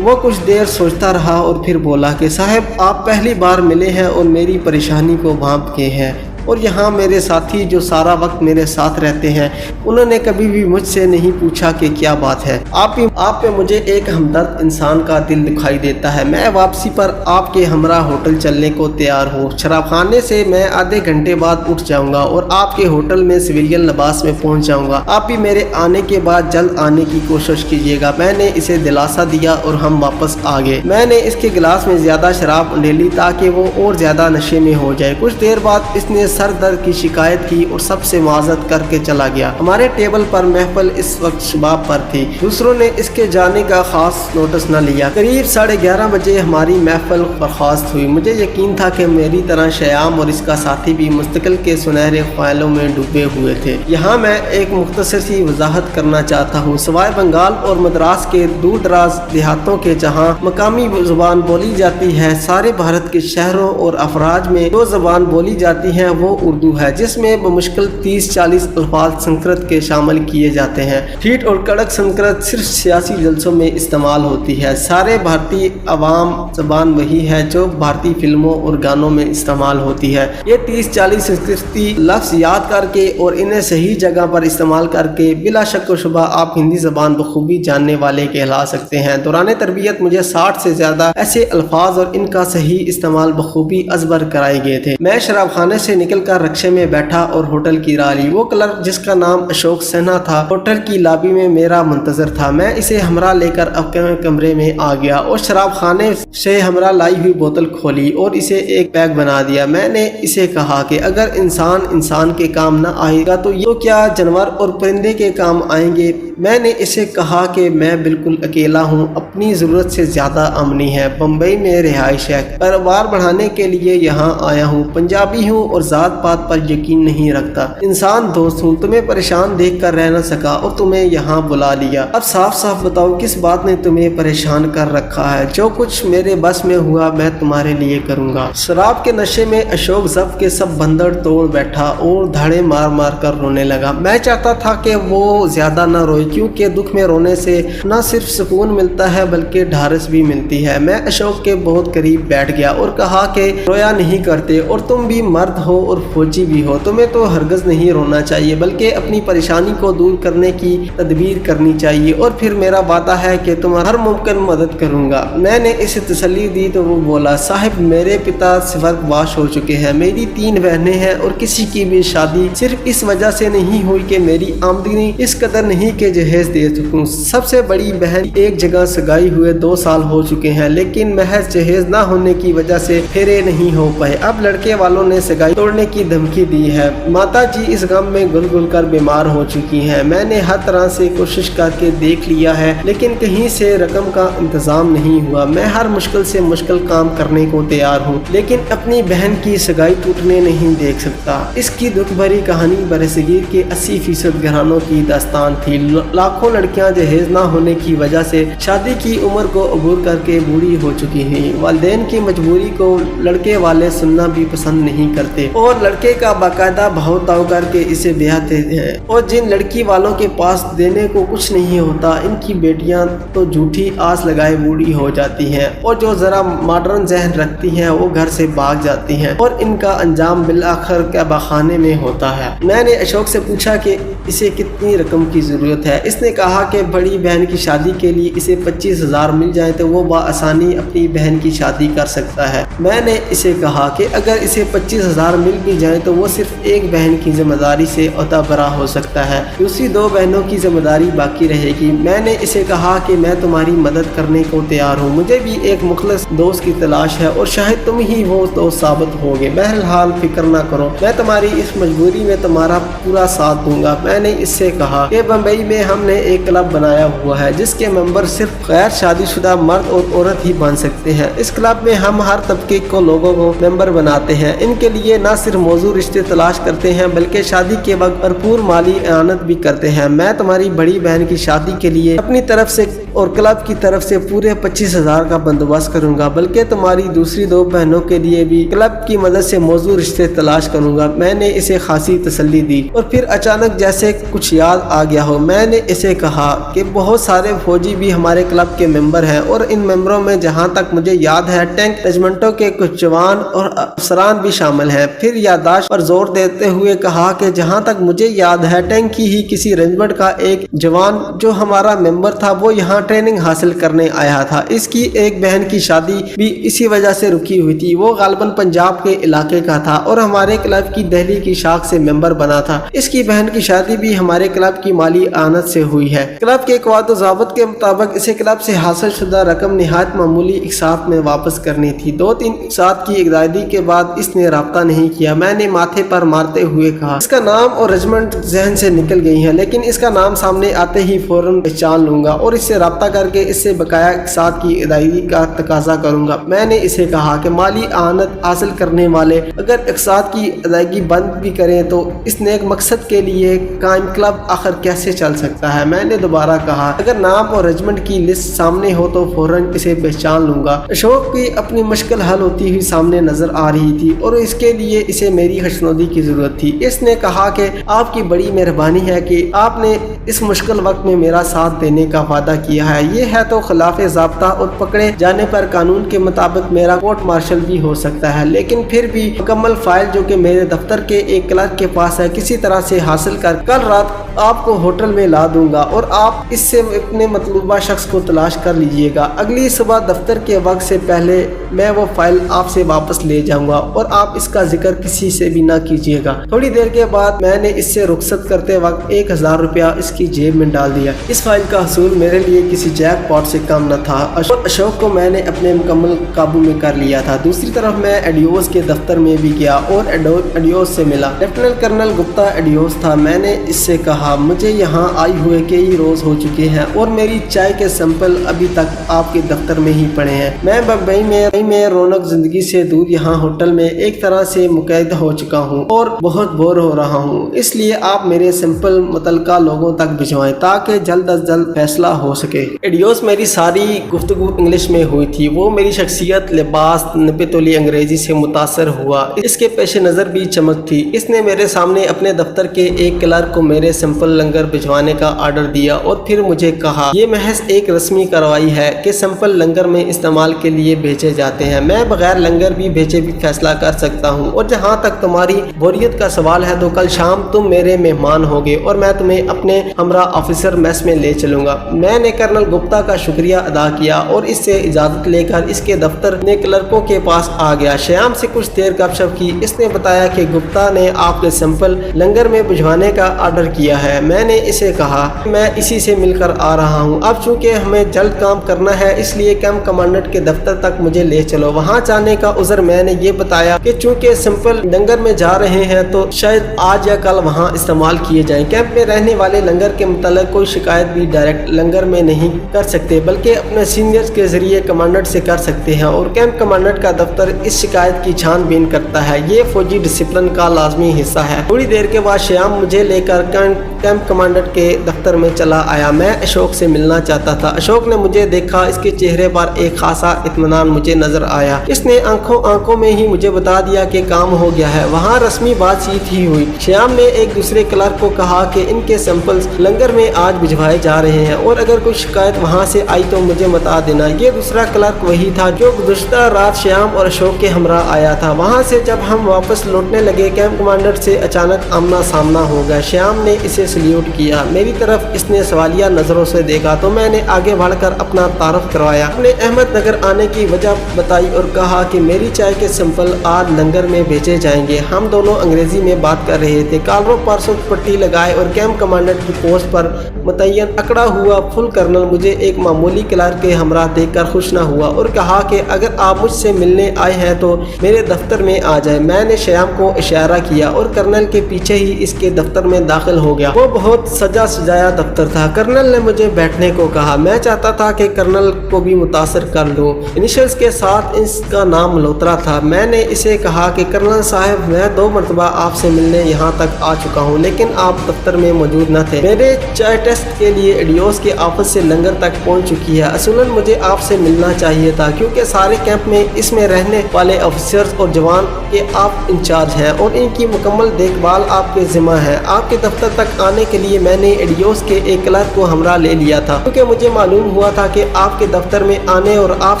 وہ کچھ دیر سوچتا رہا اور پھر بولا کہ صاحب آپ پہلی بار ملے ہیں اور میری پریشانی کو بھانپ کے ہیں۔ اور یہاں میرے ساتھی جو سارا وقت میرے ساتھ رہتے ہیں انہوں نے کبھی بھی مجھ سے نہیں پوچھا کہ کیا بات ہے۔ آپ پہ مجھے ایک ہمدرد انسان کا دل دکھائی دیتا ہے۔ میں واپسی پر آپ کے ہمراہ ہوٹل چلنے کو تیار ہوں۔ شراب خانے سے میں آدھے گھنٹے بعد اٹھ جاؤں گا اور آپ کے ہوٹل میں سویلین لباس میں پہنچ جاؤں گا۔ آپ بھی میرے آنے کے بعد جلد آنے کی کوشش کیجیے گا۔ میں نے اسے دلاسا دیا اور ہم واپس آ گئے۔ میں نے اس کے گلاس میں زیادہ شراب انڈیلی تاکہ وہ اور زیادہ نشے میں ہو جائے۔ کچھ دیر بعد اس نے سر درد کی شکایت کی اور سب سے معذرت کر کے چلا گیا۔ ہمارے ٹیبل پر محفل اس وقت شباب پر تھی۔ دوسروں نے اس کے جانے کا خاص نوٹس نہ لیا۔ قریب 11:30 بجے ہماری محفل برخاست ہوئی۔ مجھے یقین تھا کہ میری طرح شیام اور اس کا ساتھی بھی مستقل کے سنہرے خیالوں میں ڈوبے ہوئے تھے۔ یہاں میں ایک مختصر سی وضاحت کرنا چاہتا ہوں۔ سوائے بنگال اور مدراس کے دور دراز دیہاتوں کے جہاں مقامی زبان بولی جاتی ہے، سارے بھارت کے شہروں اور افراج میں جو زبان بولی جاتی ہے وہ اردو ہے، جس میں بمشکل 30-40 الفاظ سنسکرت کے شامل کیے جاتے ہیں۔ ٹھیٹ اور کڑک سنسکرت صرف سیاسی جلسوں میں استعمال ہوتی ہے۔ سارے بھارتی عوام زبان وہی ہے جو بھارتی فلموں اور گانوں میں استعمال ہوتی ہے۔ یہ 30-40 سنسکرتی لفظ یاد کر کے اور انہیں صحیح جگہ پر استعمال کر کے بلا شک و شبہ آپ ہندی زبان بخوبی جاننے والے کہلا سکتے ہیں۔ دوران تربیت مجھے 60 سے زیادہ ایسے الفاظ اور ان کا صحیح استعمال بخوبی ازبر کرائے گئے تھے۔ میں شراب خانے سے نکل کر رکشے میں بیٹھا اور ہوٹل کی راہ لی۔ وہ کلرک جس کا نام اشوک سنہا تھا ہوٹل کی لابی میں میرا منتظر تھا۔ میں اسے ہمراہ لے کر اپنے کمرے میں آ گیا اور شراب خانے سے ہمراہ لائی ہوئی بوتل کھولی اور اسے ایک پیک بنا دیا۔ میں نے اسے کہا کہ اگر انسان کے کام نہ آئے گا تو یہ کیا جانور اور پرندے کے کام آئیں گے۔ میں نے اسے کہا کہ میں بالکل اکیلا ہوں، اپنی ضرورت سے زیادہ امنی ہے، بمبئی میں رہائش ہے، کاروبار بڑھانے کے لیے یہاں آیا ہوں، پنجابی ہوں اور ذات پات پر یقین نہیں رکھتا، انسان دوست ہوں، تمہیں پریشان دیکھ کر رہ نہ سکا اور تمہیں یہاں بلا لیا۔ اب صاف صاف بتاؤ کس بات نے تمہیں پریشان کر رکھا ہے؟ جو کچھ میرے بس میں ہوا میں تمہارے لیے کروں گا۔ شراب کے نشے میں اشوک ضبط کے سب بندر توڑ بیٹھا اور دھاڑے مار مار کر رونے لگا۔ میں چاہتا تھا کہ وہ زیادہ نہ روئے کیونکہ دکھ میں رونے سے نہ صرف سکون ملتا ہے بلکہ ڈھارس بھی ملتی ہے۔ میں اشوک کے بہت قریب بیٹھ گیا اور کہا کہ رویا نہیں کرتے اور تم بھی مرد ہو اور فوجی بھی ہو، تمہیں تو ہرگز نہیں رونا چاہیے بلکہ اپنی پریشانی کو دور کرنے کی تدبیر کرنی چاہیے، اور پھر میرا وعدہ ہے کہ تمہاری ہر ممکن مدد کروں گا۔ میں نے اسے تسلی دی تو وہ بولا، صاحب میرے پتا سورگ واس ہو چکے ہیں، میری 3 بہنیں ہیں اور کسی کی بھی شادی صرف اس وجہ سے نہیں ہوئی کہ میری آمدنی اس قدر نہیں کہ جہیز دے سکوں۔ سب سے بڑی بہن ایک جگہ سگائی ہوئے 2 سال ہو چکے ہیں لیکن محض جہیز نہ ہونے کی وجہ سے پھیرے نہیں ہو پائے۔ اب لڑکے والوں نے سگائی توڑنے کی دھمکی دی ہے۔ ماتا جی اس غم میں گل گل کر بیمار ہو چکی ہیں۔ میں نے ہر طرح سے کوشش کر کے دیکھ لیا ہے لیکن کہیں سے رقم کا انتظام نہیں ہوا۔ میں ہر مشکل سے مشکل کام کرنے کو تیار ہوں لیکن اپنی بہن کی سگائی ٹوٹنے نہیں دیکھ سکتا۔ اس کی دکھ بھری کہانی برصغیر کے 80% گھرانوں کی داستان تھی۔ لاکھوں لڑکیاں جہیز نہ ہونے کی وجہ سے شادی کی عمر کو عبور کر کے بوڑھی ہو چکی ہیں۔ والدین کی مجبوری کو لڑکے والے سننا بھی پسند نہیں کرتے اور لڑکے کا باقاعدہ بہاؤ تاؤ کر کے اسے بیاہتے ہیں، اور جن لڑکی والوں کے پاس دینے کو کچھ نہیں ہوتا ان کی بیٹیاں تو جھوٹی آس لگائے بوڑھی ہو جاتی ہیں، اور جو ذرا ماڈرن ذہن رکھتی ہیں وہ گھر سے بھاگ جاتی ہیں اور ان کا انجام بالآخر کعبہ خانے میں ہوتا ہے۔ میں نے اشوک سے پوچھا کہ اسے کتنی رقم کی ضرورت ہے۔ اس نے کہا کہ بڑی بہن کی شادی کے لیے اسے 25,000 مل جائے تو وہ بآسانی اپنی بہن کی شادی کر سکتا ہے۔ میں نے اسے کہا کہ اگر اسے 25,000 مل بھی جائے تو وہ صرف ایک بہن کی ذمہ داری سے عہدہ برا ہو سکتا ہے، دوسری 2 بہنوں کی ذمہ داری باقی رہے گی۔ میں نے اسے کہا کہ میں تمہاری مدد کرنے کو تیار ہوں، مجھے بھی ایک مخلص دوست کی تلاش ہے اور شاید تم ہی وہ دوست ثابت ہوگے۔ بہرحال فکر نہ کرو، میں تمہاری اس مجبوری میں تمہارا پورا ساتھ دوں گا۔ میں نے اس سے کہا کہ بمبئی میں ہم نے ایک کلب بنایا ہوا ہے جس کے ممبر صرف غیر شادی شدہ مرد اور عورت ہی بن سکتے ہیں۔ اس کلب میں ہم ہر طبقے کو لوگوں کو ممبر بناتے ہیں، ان کے لیے نہ صرف موزوں رشتے تلاش کرتے ہیں بلکہ شادی کے وقت بھرپور مالی اعانت بھی کرتے ہیں۔ میں تمہاری بڑی بہن کی شادی کے لیے اپنی طرف سے اور کلب کی طرف سے پورے 25,000 کا بندوبست کروں گا، بلکہ تمہاری دوسری 2 بہنوں کے لیے بھی کلب کی مدد سے موزوں رشتے تلاش کروں گا۔ میں نے اسے خاصی تسلی دی اور پھر اچانک جیسے کچھ یاد آ گیا ہو میں نے اسے کہا کہ بہت سارے فوجی بھی ہمارے کلب کے ممبر ہیں اور ان ممبروں میں جہاں تک مجھے یاد ہے ٹینک رجمنٹوں کے کچھ جوان اور افسران بھی شامل ہیں۔ پھر پھر یادداشت پر زور دیتے ہوئے کہا کہ جہاں تک مجھے یاد ہے ٹینک کی ہی کسی رجمنٹ کا ایک جوان جو ہمارا ممبر تھا وہ یہاں ٹریننگ حاصل کرنے آیا تھا۔ اس کی ایک بہن کی شادی بھی اسی وجہ سے رکی ہوئی تھی۔ وہ غالباً پنجاب کے علاقے کا تھا اور ہمارے کلب کی دہلی کی شاخ سے ممبر بنا تھا۔ اس کی بہن کی شادی بھی ہمارے کلب کی مالی اعانت سے ہوئی ہے۔ کلب کے قواعد و ضوابط کے مطابق اسے کلب سے حاصل شدہ رقم نہایت معمولی اقساط میں واپس کرنی تھی۔ 2-3 اقساط کی ادائیگی کے بعد اس نے رابطہ نہیں کیا۔ میں نے ماتھے پر مارتے ہوئے کہا اس کا نام اور رجمنٹ ذہن سے نکل گئی ہیں، لیکن اس کا نام سامنے آتے ہی فوراً پہچان لوں گا اور اس سے رابطہ کر کے اس سے بقایا اقساط کی ادائیگی کا تقاضا کروں گا۔ میں نے اسے کہا کہ مالی اعانت حاصل کرنے والے اگر اقساط کی ادائیگی بند بھی کریں تو اس نیک مقصد کے لیے قائم کلب آخر کیسے چل سکتا ہے؟ میں نے دوبارہ کہا اگر نام اور رجمنٹ کی لسٹ سامنے ہو تو فوراً اسے پہچان لوں گا۔ اشوک کی اپنی مشکل حل ہوتی ہوئی سامنے نظر آ رہی تھی اور اس کے لیے اسے میری خوشنودی کی ضرورت تھی۔ اس نے کہا کہ آپ کی بڑی مہربانی ہے کہ آپ نے اس مشکل وقت میں میرا ساتھ دینے کا وعدہ کیا ہے۔ یہ ہے تو خلاف ضابطہ اور پکڑے جانے پر قانون کے مطابق میرا کورٹ مارشل بھی ہو سکتا ہے، لیکن پھر بھی مکمل فائل جو کہ میرے دفتر کے ایک کلرک کے پاس ہے کسی طرح سے حاصل کر کل رات آپ کو ہوٹل میں لا دوں گا اور آپ اس سے اپنے مطلوبہ شخص کو تلاش کر لیجئے گا۔ اگلی صبح دفتر کے وقت سے پہلے میں وہ فائل آپ سے واپس لے جاؤں گا اور آپ اس کا ذکر کسی سے بھی نہ کیجیے گا۔ تھوڑی دیر کے بعد میں نے اس سے رخصت کرتے وقت 1000 روپیہ اس کی جیب میں ڈال دیا۔ اس فائل کا حصول میرے لیے کسی جیک پاٹ سے کم نہ تھا۔ اشوک کو میں نے اپنے مکمل قابو میں کر لیا تھا۔ دوسری طرف میں ایڈیوس کے دفتر میں بھی گیا اور ایڈیوس سے ملا۔ لیفٹیننٹ کرنل گپتا ایڈیوس تھا۔ میں نے اس سے کہا مجھے یہاں آئی ہوئے کئی روز ہو چکے ہیں اور میری چائے کے سیمپل ابھی تک آپ کے دفتر میں ہی پڑے ہیں۔ میں بمبئی میں رونق زندگی سے دور یہاں ہوٹل میں ایک طرح سے مقید ہو چکا ہوں اور بہت بور ہو رہا ہوں، اس لیے آپ میرے سیمپل متعلقہ لوگوں تک بھجوائیں تاکہ جلد از جلد فیصلہ ہو سکے۔ ایڈیوس میری ساری گفتگو انگلش میں ہوئی تھی۔ وہ میری شخصیت، لباس، نپے تولی انگریزی سے متاثر ہوا۔ اس کے پیش نظر بھی چمک تھی۔ اس نے میرے سامنے اپنے دفتر کے ایک کلرک کو میرے سیمپل لنگر بھجوانے کا آرڈر دیا اور پھر مجھے کہا یہ محض ایک رسمی کارروائی ہے کہ سیمپل لنگر میں استعمال کے لیے بھیجے جاتے ہیں۔ میں بغیر لنگر بھی بھیجے بھی فیصلہ کر سکتا ہوں، اور جہاں تک تمہاری بوریت کا سوال ہے تو کل شام تم میرے مہمان ہوگے اور میں تمہیں اپنے ہمراہ آفیسر میس میں لے چلوں گا۔ میں نے کرنل گپتا کا شکریہ ادا کیا اور اس سے اجازت لے کر اس کے دفتر نے کلرکوں کے پاس آ گیا۔ شیام سے کچھ دیر گپ شپ کی۔ اس نے بتایا کہ گپتا نے آپ کے سیمپل لنگر میں بھجوانے کا آرڈر کیا ہے۔ میں نے اسے کہا میں اسی سے مل کر آ رہا ہوں۔ اب چونکہ ہمیں جلد کام کرنا ہے اس لیے کیمپ کمانڈنٹ کے دفتر تک مجھے لے چلو۔ وہاں جانے کا عذر میں نے یہ بتایا کہ چونکہ سیمپل لنگر میں جا رہے ہیں تو شاید آج یا کل وہاں استعمال کیے جائیں۔ کیمپ میں رہنے والے لنگر کے متعلق کوئی شکایت بھی ڈائریکٹ لنگر میں نہیں کر سکتے بلکہ اپنے سینئرز کے ذریعے کمانڈنٹ سے کر سکتے ہیں، اور کیمپ کمانڈنٹ کا دفتر اس شکایت کی چھان بین کرتا ہے۔ یہ فوجی ڈسپلن کا لازمی حصہ ہے۔ تھوڑی دیر کے بعد شیام مجھے لے کر کیمپ کمانڈنٹ کے دفتر میں چلا آیا۔ میں اشوک سے ملنا چاہتا تھا۔ اشوک نے مجھے دیکھا۔ اس کے چہرے پر ایک خاصا اطمینان مجھے نظر آیا۔ اس نے آنکھوں میں ہی مجھے بتا دیا کہ کام ہو گیا ہے۔ وہاں رسمی بات چیت ہی ہوئی۔ شیام نے ایک دوسرے کلرک کو کہا کہ ان کے سیمپلز لنگر میں آج بھجوائے جا رہے ہیں اور اگر کوئی شکایت وہاں سے آئی تو مجھے بتا دینا۔ یہ دوسرا کلرک وہی تھا جو گزشتہ رات شیام اور اشوک کے ہمراہ آیا تھا۔ وہاں سے جب ہم واپس لوٹنے لگے کیمپ کمانڈر سے اچانک آمنا سامنا ہو گیا۔ شیام نے اسے سلیوٹ کیا۔ میری طرف اس نے سوالیہ نظروں سے دیکھا تو میں نے آگے بڑھ کر اپنا تعارف کروایا، اپنے احمد نگر آنے کی وجہ بتائی اور کہا کہ میری چائے کے سیمپل آج لنگر میں بھیجے جائیں گے۔ ہم دونوں انگریزی میں بات کر رہے تھے۔ کالروں پر سرخ پٹی لگائے اور کیمپ کمانڈنٹ کی پوسٹ پر متعین اکڑا ہوا فل کرنل مجھے ایک معمولی کلرک کے ہمراہ دیکھ کر خوش نہ ہوا اور کہا کہ اگر آپ مجھ سے ملنے آئے ہیں تو میرے دفتر میں آ جائیں۔ میں نے شیام کو اشارہ کیا اور کرنل کے پیچھے ہی اس کے دفتر میں داخل ہو گیا۔ وہ بہت سجا سجایا دفتر تھا۔ کرنل نے مجھے بیٹھنے کو کہا۔ میں چاہتا تھا کہ کرنل کو بھی متاثر کر لوں۔ انیشلز کے ساتھ اس کا نام ملہوترا تھا۔ میں نے اسے کہا کہ کرنل صاحب میں 2 مرتبہ آپ سے ملنے یہاں تک آ چکا ہوں لیکن آپ دفتر میں موجود نہ تھے۔ میرے چائے ٹیسٹ کے لیے ایڈیوس کے آفس سے لنگر تک پہنچ چکی ہے۔ اصولاً مجھے آپ سے ملنا چاہیے تھا کیونکہ سارے کیمپ میں اس میں رہنے والے آفیسرز اور جوان کے آپ انچارج ہیں اور ان کی مکمل دیکھ بھال آپ کے ذمہ ہے۔ آپ کے دفتر تک آنے کے لیے میں نے ایڈیوس کے ایک کلرک کو ہمراہ لے لیا تھا کیونکہ مجھے معلوم ہوا تھا کہ آپ کے دفتر میں آنے اور آپ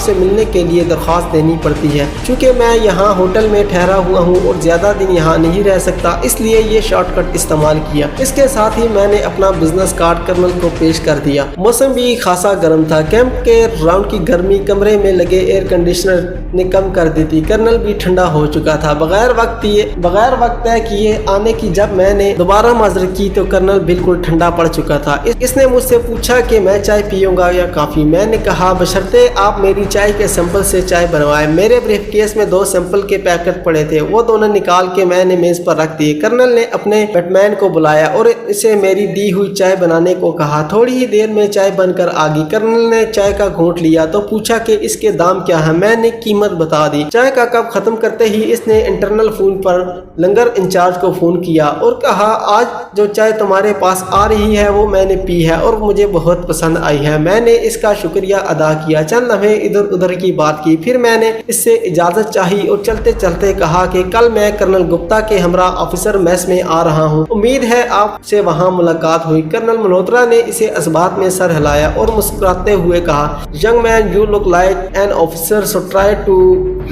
سے ملنے کے لیے درخواست دینی پڑتی ہے۔ چونکہ میں یہاں ہوٹل میں ٹھہرا ہوا ہوں اور زیادہ دن یہاں نہیں رہ سکتا، اس لیے یہ شارٹ کٹ استعمال کیا۔ اس کے ساتھ ہی میں نے اپنا بزنس کارڈ کرنل کو پیش کر دیا۔ موسم بھی خاصا گرم تھا۔ کیمپ کے راؤنڈ کی گرمی کمرے میں لگے ایئر کنڈیشنر نے کم کر دی تھی۔ کرنل بھی ٹھنڈا ہو چکا تھا۔ بغیر وقت طے کیے آنے کی جب میں نے دوبارہ معذرت کی تو کرنل بالکل ٹھنڈا پڑ چکا تھا۔ اس نے مجھ سے پوچھا کہ میں چائے پیوں گا یا کافی۔ میں نے کہا بشرطے آپ میری چائے کے سیمپل سے چائے بنوائیں۔ میرے بریف کیس میں 2 سیمپل کے پیکٹ پڑے تھے، وہ دونوں نکال کے میں نے میز پر رکھ دیے۔ کرنل نے اپنے بیٹ مین کو بلایا اور اسے میری دی ہوئی چائے بنانے کو کہا۔ تھوڑی ہی دیر میں چائے بن کر آ گئی۔ کرنل نے چائے کا گھونٹ لیا تو پوچھا کہ اس کے دام کیا ہے۔ میں نے قیمت بتا دی۔ چائے کا کپ ختم کرتے ہی اس نے انٹرنل فون پر لنگر انچارج کو فون کیا اور کہا آج جو چائے تمہارے پاس آ رہی ہے وہ میں نے پی ہے اور مجھے بہت پسند آئی ہے۔ میں نے اس کا شکریہ ادا کیا۔ چند لمحے ادھر ادھر کی بات کی، پھر میں نے اس سے اجازت چاہی اور چلتے چلتے کہا کہ کل میں کرنل گپتا کے ہمراہ آفیسر میس میں آ رہا ہوں، امید ہے آپ سے وہاں ملاقات ہوئی۔ کرنل ملہوترا نے اسے اسبات میں سر ہلایا اور مسکراتے ہوئے کہا young man you look like an officer so try to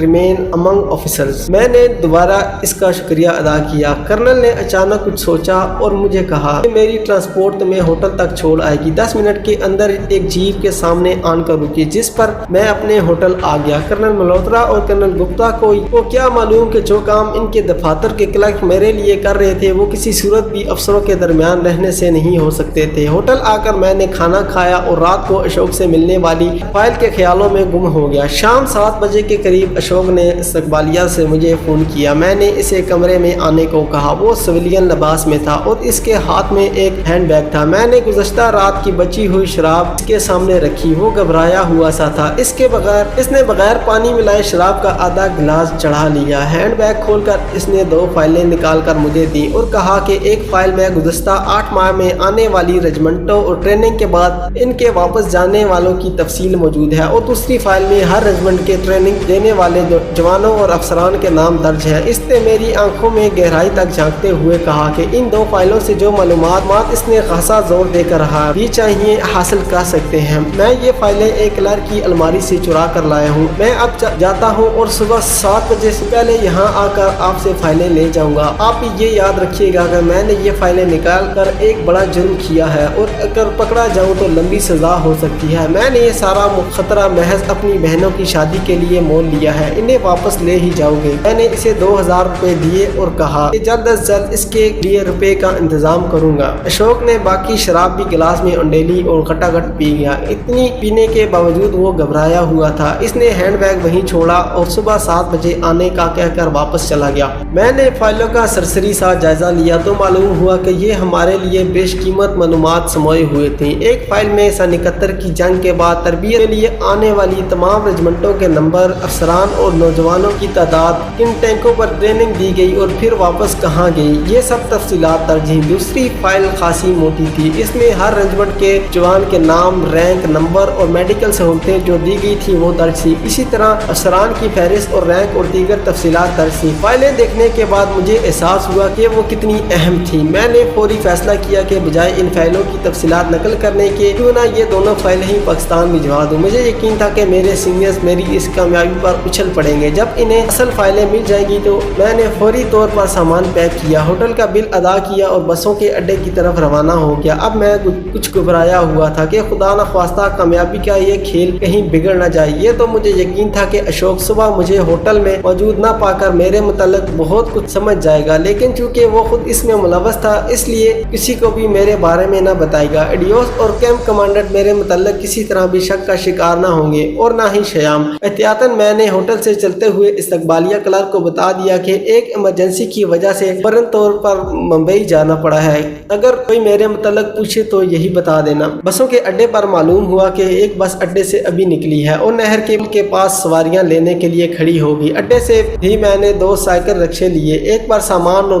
remain among officers. میں نے دوبارہ اس کا شکریہ ادا کیا۔ کرنل نے اچانک کچھ سوچا اور مجھے کہا کہ میری ٹرانسپورٹ تمہیں ہوٹل تک چھوڑ آئے گی۔ 10 منٹ کے اندر ایک جیپ کے سامنے آن کر رکی جس پر میں اپنے ہوٹل آ گیا۔ کرنل ملہوترا اور کرنل گپتا کو کیا معلوم کہ جو کام ان کے دفاتر کے کلرک میرے لیے کر رہے تھے وہ کسی صورت بھی افسروں کے درمیان رہنے سے نہیں ہو سکتے تھے۔ ہوٹل آ کر میں نے کھانا کھایا اور رات کو اشوک سے ملنے والی فائل کے خیالوں میں گم ہو گیا۔ شام 7 بجے کے قریب اشوک نے استقبالیہ سے مجھے فون کیا۔ میں نے اسے کمرے میں آنے کو کہا۔ وہ سویلین لباس میں تھا اور اس کے ہاتھ میں ایک ہینڈ بیگ تھا۔ میں نے گزشتہ رات کی بچی ہوئی شراب اس کے سامنے رکھی۔ وہ گھبرایا ہوا سا تھا۔ اس نے بغیر پانی ملائے شراب کا آدھا گلاس چڑھا لیا۔ ہینڈ بیگ کھول کر اس نے 2 فائلیں نکال کر مجھے دی اور کہا کہ ایک فائل میں گزشتہ 8 ماہ میں آنے والی رجمنٹوں اور ٹریننگ کے بعد ان کے واپس جانے والوں کی تفصیل موجود ہے اور دوسری فائل میں ہر رجمنٹ کے ٹریننگ دینے والے جوانوں اور افسران کے نام درج ہیں۔ اس نے میری آنکھوں میں گہرائی تک جھانکتے ہوئے کہا کہ ان 2 فائلوں سے جو معلومات اس نے خاصا زور دے کر رہا بھی چاہیے حاصل کر سکتے ہیں۔ میں یہ فائلیں ایک کلرک کی الماری سے چرا کر لایا ہوں۔ میں اب جاتا ہوں اور صبح 7 بجے سے پہلے یہاں آ کر آپ سے فائلیں لے جاؤں گا۔ آپ یہ یاد رکھیے گا کہ میں نے یہ فائلیں نکال کر ایک بڑا جرم کیا ہے اور اگر پکڑا جاؤں تو لمبی سزا ہو سکتی ہے۔ میں نے یہ سارا خطرہ محض اپنی بہنوں کی شادی کے لیے مول لیا ہے، انہیں واپس لے ہی جاؤ گے۔ میں نے اسے 2000 روپے دیے اور کہا کہ جلد از جلد اس کے لیے روپے کا انتظام کروں گا۔ اشوک نے باقی شراب بھی گلاس میں انڈیلی اور گھٹا گھٹ پی گیا۔ اتنی پینے کے باوجود وہ گھبرایا ہوا تھا۔ اس نے ہینڈ بیگ وہیں چھوڑا اور صبح 7 بجے آنے کا کہہ کر واپس چلا گیا۔ میں نے فائلوں کا سرسری سا جائزہ لیا تو معلوم ہوا کہ یہ ہمارے لیے بیش قیمت معلومات سموئے ہوئے تھیں۔ ایک فائل میں سن 71 کی جنگ کے بعد تربیت کے لیے آنے والی تمام رجمنٹوں کے نمبر، افسران اور نوجوانوں کی تعداد، کن ٹینکوں پر ٹریننگ دی گئی اور پھر واپس کہاں گئی، یہ سب تفصیلات درج ہیں۔ دوسری فائل خاصی موٹی تھی۔ اس میں ہر رجمنٹ کے جوان کے نام، رینک، نمبر اور میڈیکل سہولتیں جو دی گئی تھی وہ درج تھی۔ اسی طرح افسران کی فہرست اور رینک اور دیگر تفصیلات درج تھیں۔ فائلیں دیکھنے کے بعد مجھے احساس ہوا کہ وہ کتنی اہم تھیں۔ میں نے فوری فیصلہ کیا کہ بجائے ان فائلوں کی تفصیلات نقل کرنے کے کیوں نہ یہ دونوں فائلیں ہی پاکستان بھجوا دوں۔ مجھے یقین تھا کہ میرے سینئرز میری اس کامیابی پر اچھل پڑیں گے۔ جب انہیں اصل فائلیں مل جائیں گی تو میں نے فوری طور پر سامان پیک کیا، ہوٹل کا بل ادا کیا اور بسوں کے اڈے کی طرف روانہ ہو گیا۔ اب میں کچھ گھبرایا ہوا تھا کہ خدا نخواستہ کامیابی کا یہ کھیل کہیں بگڑ نہ جائے۔ یہ تو مجھے یقین تھا کہ اشوک صبح مجھے ہوٹل میں موجود نہ پا کر میرے متعلق بہت کچھ سمجھ جائے گا، لیکن چونکہ وہ خود اس میں ملوث تھا اس لیے کسی کو بھی میرے بارے میں نہ بتائے گا۔ ایڈیوس اور کیمپ کمانڈنٹ میرے متعلق کسی طرح بھی شک کا شکار نہ ہوں گے اور نہ ہی شیام۔ احتیاطاً میں نے ہوٹل سے چلتے ہوئے استقبالیہ کلرک کو بتا دیا کہ ایک ایمرجنسی کی وجہ سے فوراً طور پر ممبئی جانا پڑا ہے، اگر کوئی میرے متعلق پوچھے تو یہی بتا دینا۔ بسوں کے اڈے پر معلوم ہوا کہ ایک بس اڈے سے ابھی نکلی ہے اور نہر کے پاس سواریاں لینے کے لیے کھڑی ہوگی۔ اڈے سے ہی میں نے 2 سائیکل رکشے لیے، ایک پر سامان اور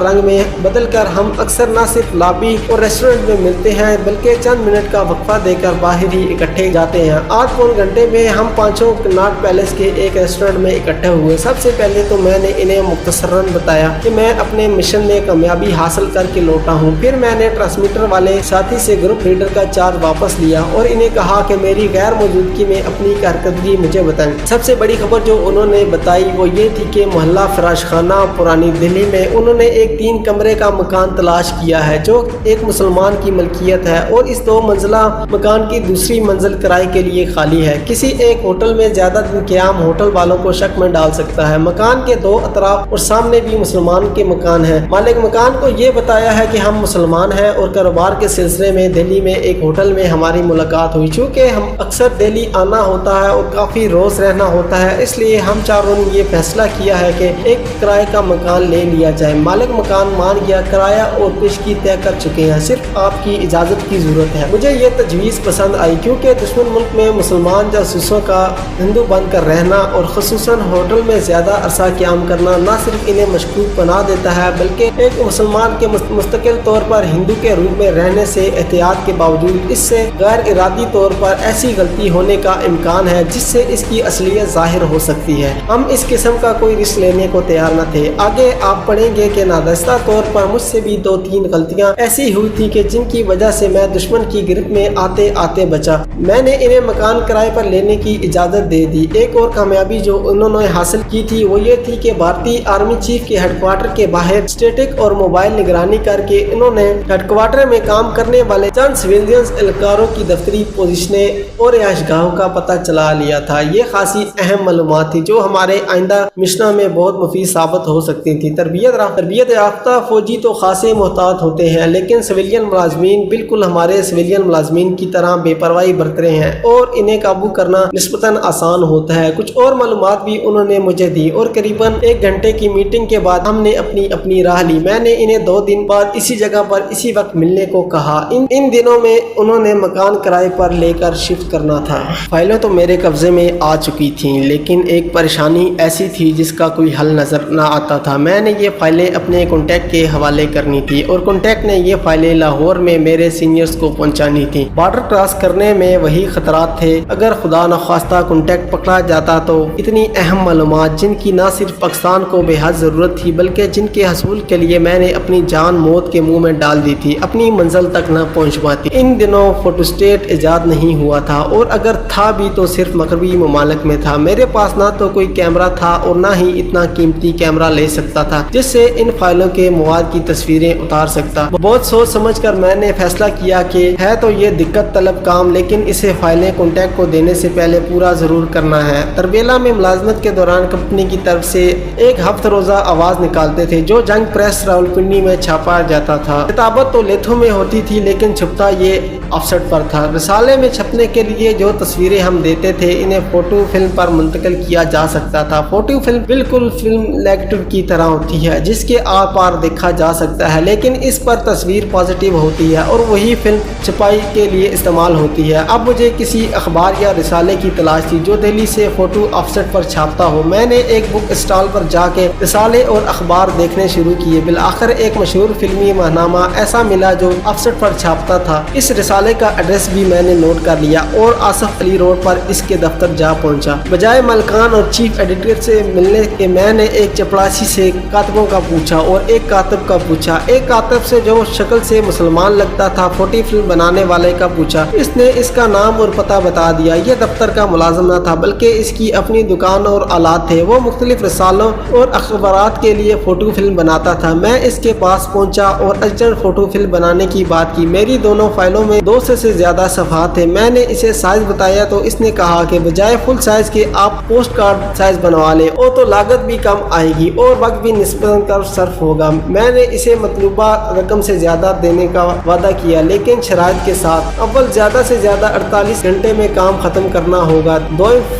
رنگ میں بدل کر ہم اکثر نہ صرف لابی اور ریسٹورنٹ میں ملتے ہیں بلکہ چند منٹ کا وقفہ دے کر باہر ہی اکٹھے جاتے ہیں۔ آدھ پون گھنٹے میں ہم پانچوں کناٹ پیلس کے ایک ریسٹورنٹ میں اکٹھے ہوئے۔ سب سے پہلے تو میں نے انہیں مختصراً بتایا کہ میں اپنے مشن میں کامیابی حاصل کر کے لوٹا ہوں۔ پھر میں نے ٹرانسمیٹر والے ساتھی سے گروپ لیڈر کا چارج واپس لیا اور انہیں کہا کہ میری غیر موجودگی میں اپنی کارکردگی مجھے بتائیں۔ سب سے بڑی خبر جو انہوں نے بتائی وہ یہ تھی کہ محلہ فراش خانہ پرانی دہلی میں انہوں نے ایک 3 کمرے کا مکان تلاش کیا ہے جو ایک مسلمان کی ملکیت ہے اور اس 2 منزلہ مکان کی دوسری منزل کرائے کے لیے خالی ہے۔ کسی ایک ہوٹل میں زیادہ دن قیام ہوٹل والوں کو شک میں ڈال سکتا ہے۔ مکان کے 2 اطراف اور سامنے بھی مسلمان کے مکان ہیں۔ مالک مکان کو یہ بتایا ہے کہ ہم مسلمان ہیں اور کاروبار کے سلسلے میں دہلی میں ایک ہوٹل میں ہماری ملاقات ہوئی۔ چونکہ ہم اکثر دہلی آنا ہوتا ہے اور کافی روز رہنا ہوتا ہے اس لیے ہم چاروں نے یہ فیصلہ کیا ہے کہ ایک کرائے کا مکان لے لیا جائے۔ مالک مکان مان گیا، کرایہ اور پیشگی طے کر چکے ہیں، صرف آپ کی اجازت کی ضرورت ہے۔ مجھے یہ تجویز پسند آئی کیونکہ دشمن ملک میں مسلمان جاسوسوں کا ہندو بن کر رہنا اور خصوصاً ہوٹل میں زیادہ عرصہ قیام کرنا نہ صرف انہیں مشکوک بنا دیتا ہے بلکہ ایک مسلمان کے مستقل طور پر ہندو کے روپ میں رہنے سے احتیاط کے باوجود اس سے غیر ارادی طور پر ایسی غلطی ہونے کا امکان ہے جس سے اس کی اصلیت ظاہر ہو سکتی ہے۔ ہم اس قسم کا کوئی رسک لینے کو تیار نہ تھے۔ آگے آپ پڑھیں گے کہ نادانستہ طور پر مجھ سے بھی 2-3 غلطیاں ایسی ہوئی تھی کہ جن کی وجہ سے میں دشمن کی گرفت میں آتے آتے بچا۔ میں نے انہیں مکان کرائے پر لینے کی اجازت دے دی۔ ایک اور کامیابی جو انہوں نے حاصل کی تھی وہ یہ تھی کہ بھارتی آرمی چیف کے ہیڈ کوارٹر کے باہر اسٹیٹک اور موبائل نگرانی کر کے انہوں نے ہیڈ کوارٹر میں کام کرنے والے چند سویلینز اہلکاروں کی دفتری پوزیشنیں اور رہائش گاہوں کا پتہ چلا لیا تھا۔ یہ خاصی اہم معلومات تھی جو ہمارے آئندہ مشنوں میں بہت مفید ثابت ہو سکتی تھی۔ تربیت یافتہ فوجی تو خاصے محتاط ہوتے ہیں لیکن سویلین ملازمین بالکل ہمارے سویلین ملازمین کی طرح بے پرواہی برت رہے ہیں اور انہیں قابو کرنا نسبتاً آسان ہوتا ہے۔ کچھ اور معلومات بھی انہوں نے مجھے دی اور قریباً 1 گھنٹے کی میٹنگ کے بعد ہم نے اپنی راہ لی۔ میں نے انہیں 2 دن بعد اسی جگہ پر اسی وقت ملنے کو کہا۔ ان دنوں میں انہوں نے مکان کرائے پر لے کر شفٹ کرنا تھا۔ فائلیں تو میرے قبضے میں آ چکی تھیں لیکن ایک پریشانی ایسی تھی جس کا کوئی حل نظر نہ آتا تھا۔ میں نے یہ فائلیں اپنے کانٹیکٹ کے حوالے کرنی تھی اور کانٹیکٹ نے یہ فائلیں لاہور میں میرے سینئرز کو پہنچانی تھی۔ بارڈر کراس کرنے میں وہی خطرات تھے، اگر خدا نخواستہ کانٹیکٹ پکڑا جاتا تو اتنی اہم معلومات جن کی نہ صرف پاکستان کو بے حد ضرورت تھی بلکہ جن کے حصول کے لیے میں نے اپنی جان موت کے منہ میں ڈال دی تھی اپنی منزل تک نہ پہنچ پاتی۔ ان دنوں فوٹو اسٹیٹ ایجاد نہیں ہوا تھا اور اگر تھا بھی تو صرف مغربی ممالک میں تھا۔ میرے پاس نہ تو کوئی کیمرہ تھا اور نہ ہی اتنا قیمتی کیمرہ لے سکتا تھا جس سے ان فائلوں کے مواد کی تصویریں اتار سکتا۔ بہت سوچ سمجھ کر میں نے فیصلہ کیا کہ ہے تو یہ دقت طلب کام لیکن اسے فائلیں کانٹیکٹ کو دینے سے پہلے پورا ضرور کرنا ہے۔ تربیلا میں ملازمت کے دوران کمپنی کی طرف سے ایک ہفتہ روزہ آواز نکالتے تھے جو جنگ پریس راولپنڈی میں چھاپا جاتا تھا۔ کتابت تو لیتھوں میں ہوتی تھی لیکن چھپتا یہ آف سیٹ پر تھا۔ رسالے میں چھپنے کے لیے جو تصویریں ہم دیتے تھے انہیں فوٹو فلم پر منتقل کیا جا سکتا تھا۔ فوٹو فلم بالکل فلم نیگیٹو کی طرح ہوتی ہے جس کے آر پار دیکھا جا سکتا ہے لیکن اس پر تصویر پازیٹیو ہوتی ہے اور وہی فلم چھپائی کے لیے استعمال ہوتی ہے۔ اب مجھے کسی اخبار یا رسالے کی تلاش تھی جو دہلی سے فوٹو آف سیٹ پر چھاپتا ہو۔ میں نے ایک بک اسٹال پر جا کے رسالے اور اخبار دیکھنے شروع کیے۔ بالآخر ایک مشہور فلمی ماہنامہ ایسا ملا جو آف سیٹ پر چھاپتا تھا۔ اس رسالے کا ایڈریس بھی میں نے نوٹ کر لیا اور آصف علی روڈ پر اس کے دفتر جا پہنچا۔ بجائے مالکان اور چیف ایڈیٹر سے ملنے کے میں نے ایک چپڑاسی سے کاتبوں کا پوچھا اور ایک کاتب کا پوچھا۔ ایک کاتب سے جو شکل سے مسلمان لگتا تھا فوٹو فلم بنانے والے کا پوچھا۔ اس نے اس کا نام اور پتہ بتا دیا۔ یہ دفتر کا ملازم نہ تھا بلکہ اس کی اپنی دکان اور آلات تھے۔ وہ مختلف رسالوں اور اخبارات کے لیے فوٹو فلم بناتا تھا۔ میں اس کے پاس پہنچا اور ارجنٹ فوٹو فلم بنانے کی بات کی۔ میری دونوں فائلوں میں 200 سے زیادہ صفحات تھے۔ میں نے اسے سائز بتایا تو اس نے کہا کہ بجائے فل سائز کے آپ پوسٹ کارڈ سائز بنوا لیں اور تو لاگت بھی کم آئے گی اور وقت بھی نسبتاً کم صرف ہوگا۔ میں نے اسے مطلوبہ رقم سے زیادہ دینے کا وعدہ کیا لیکن شرائط کے ساتھ۔ اول زیادہ سے زیادہ 48 گھنٹے میں کام ختم کرنا ہوگا۔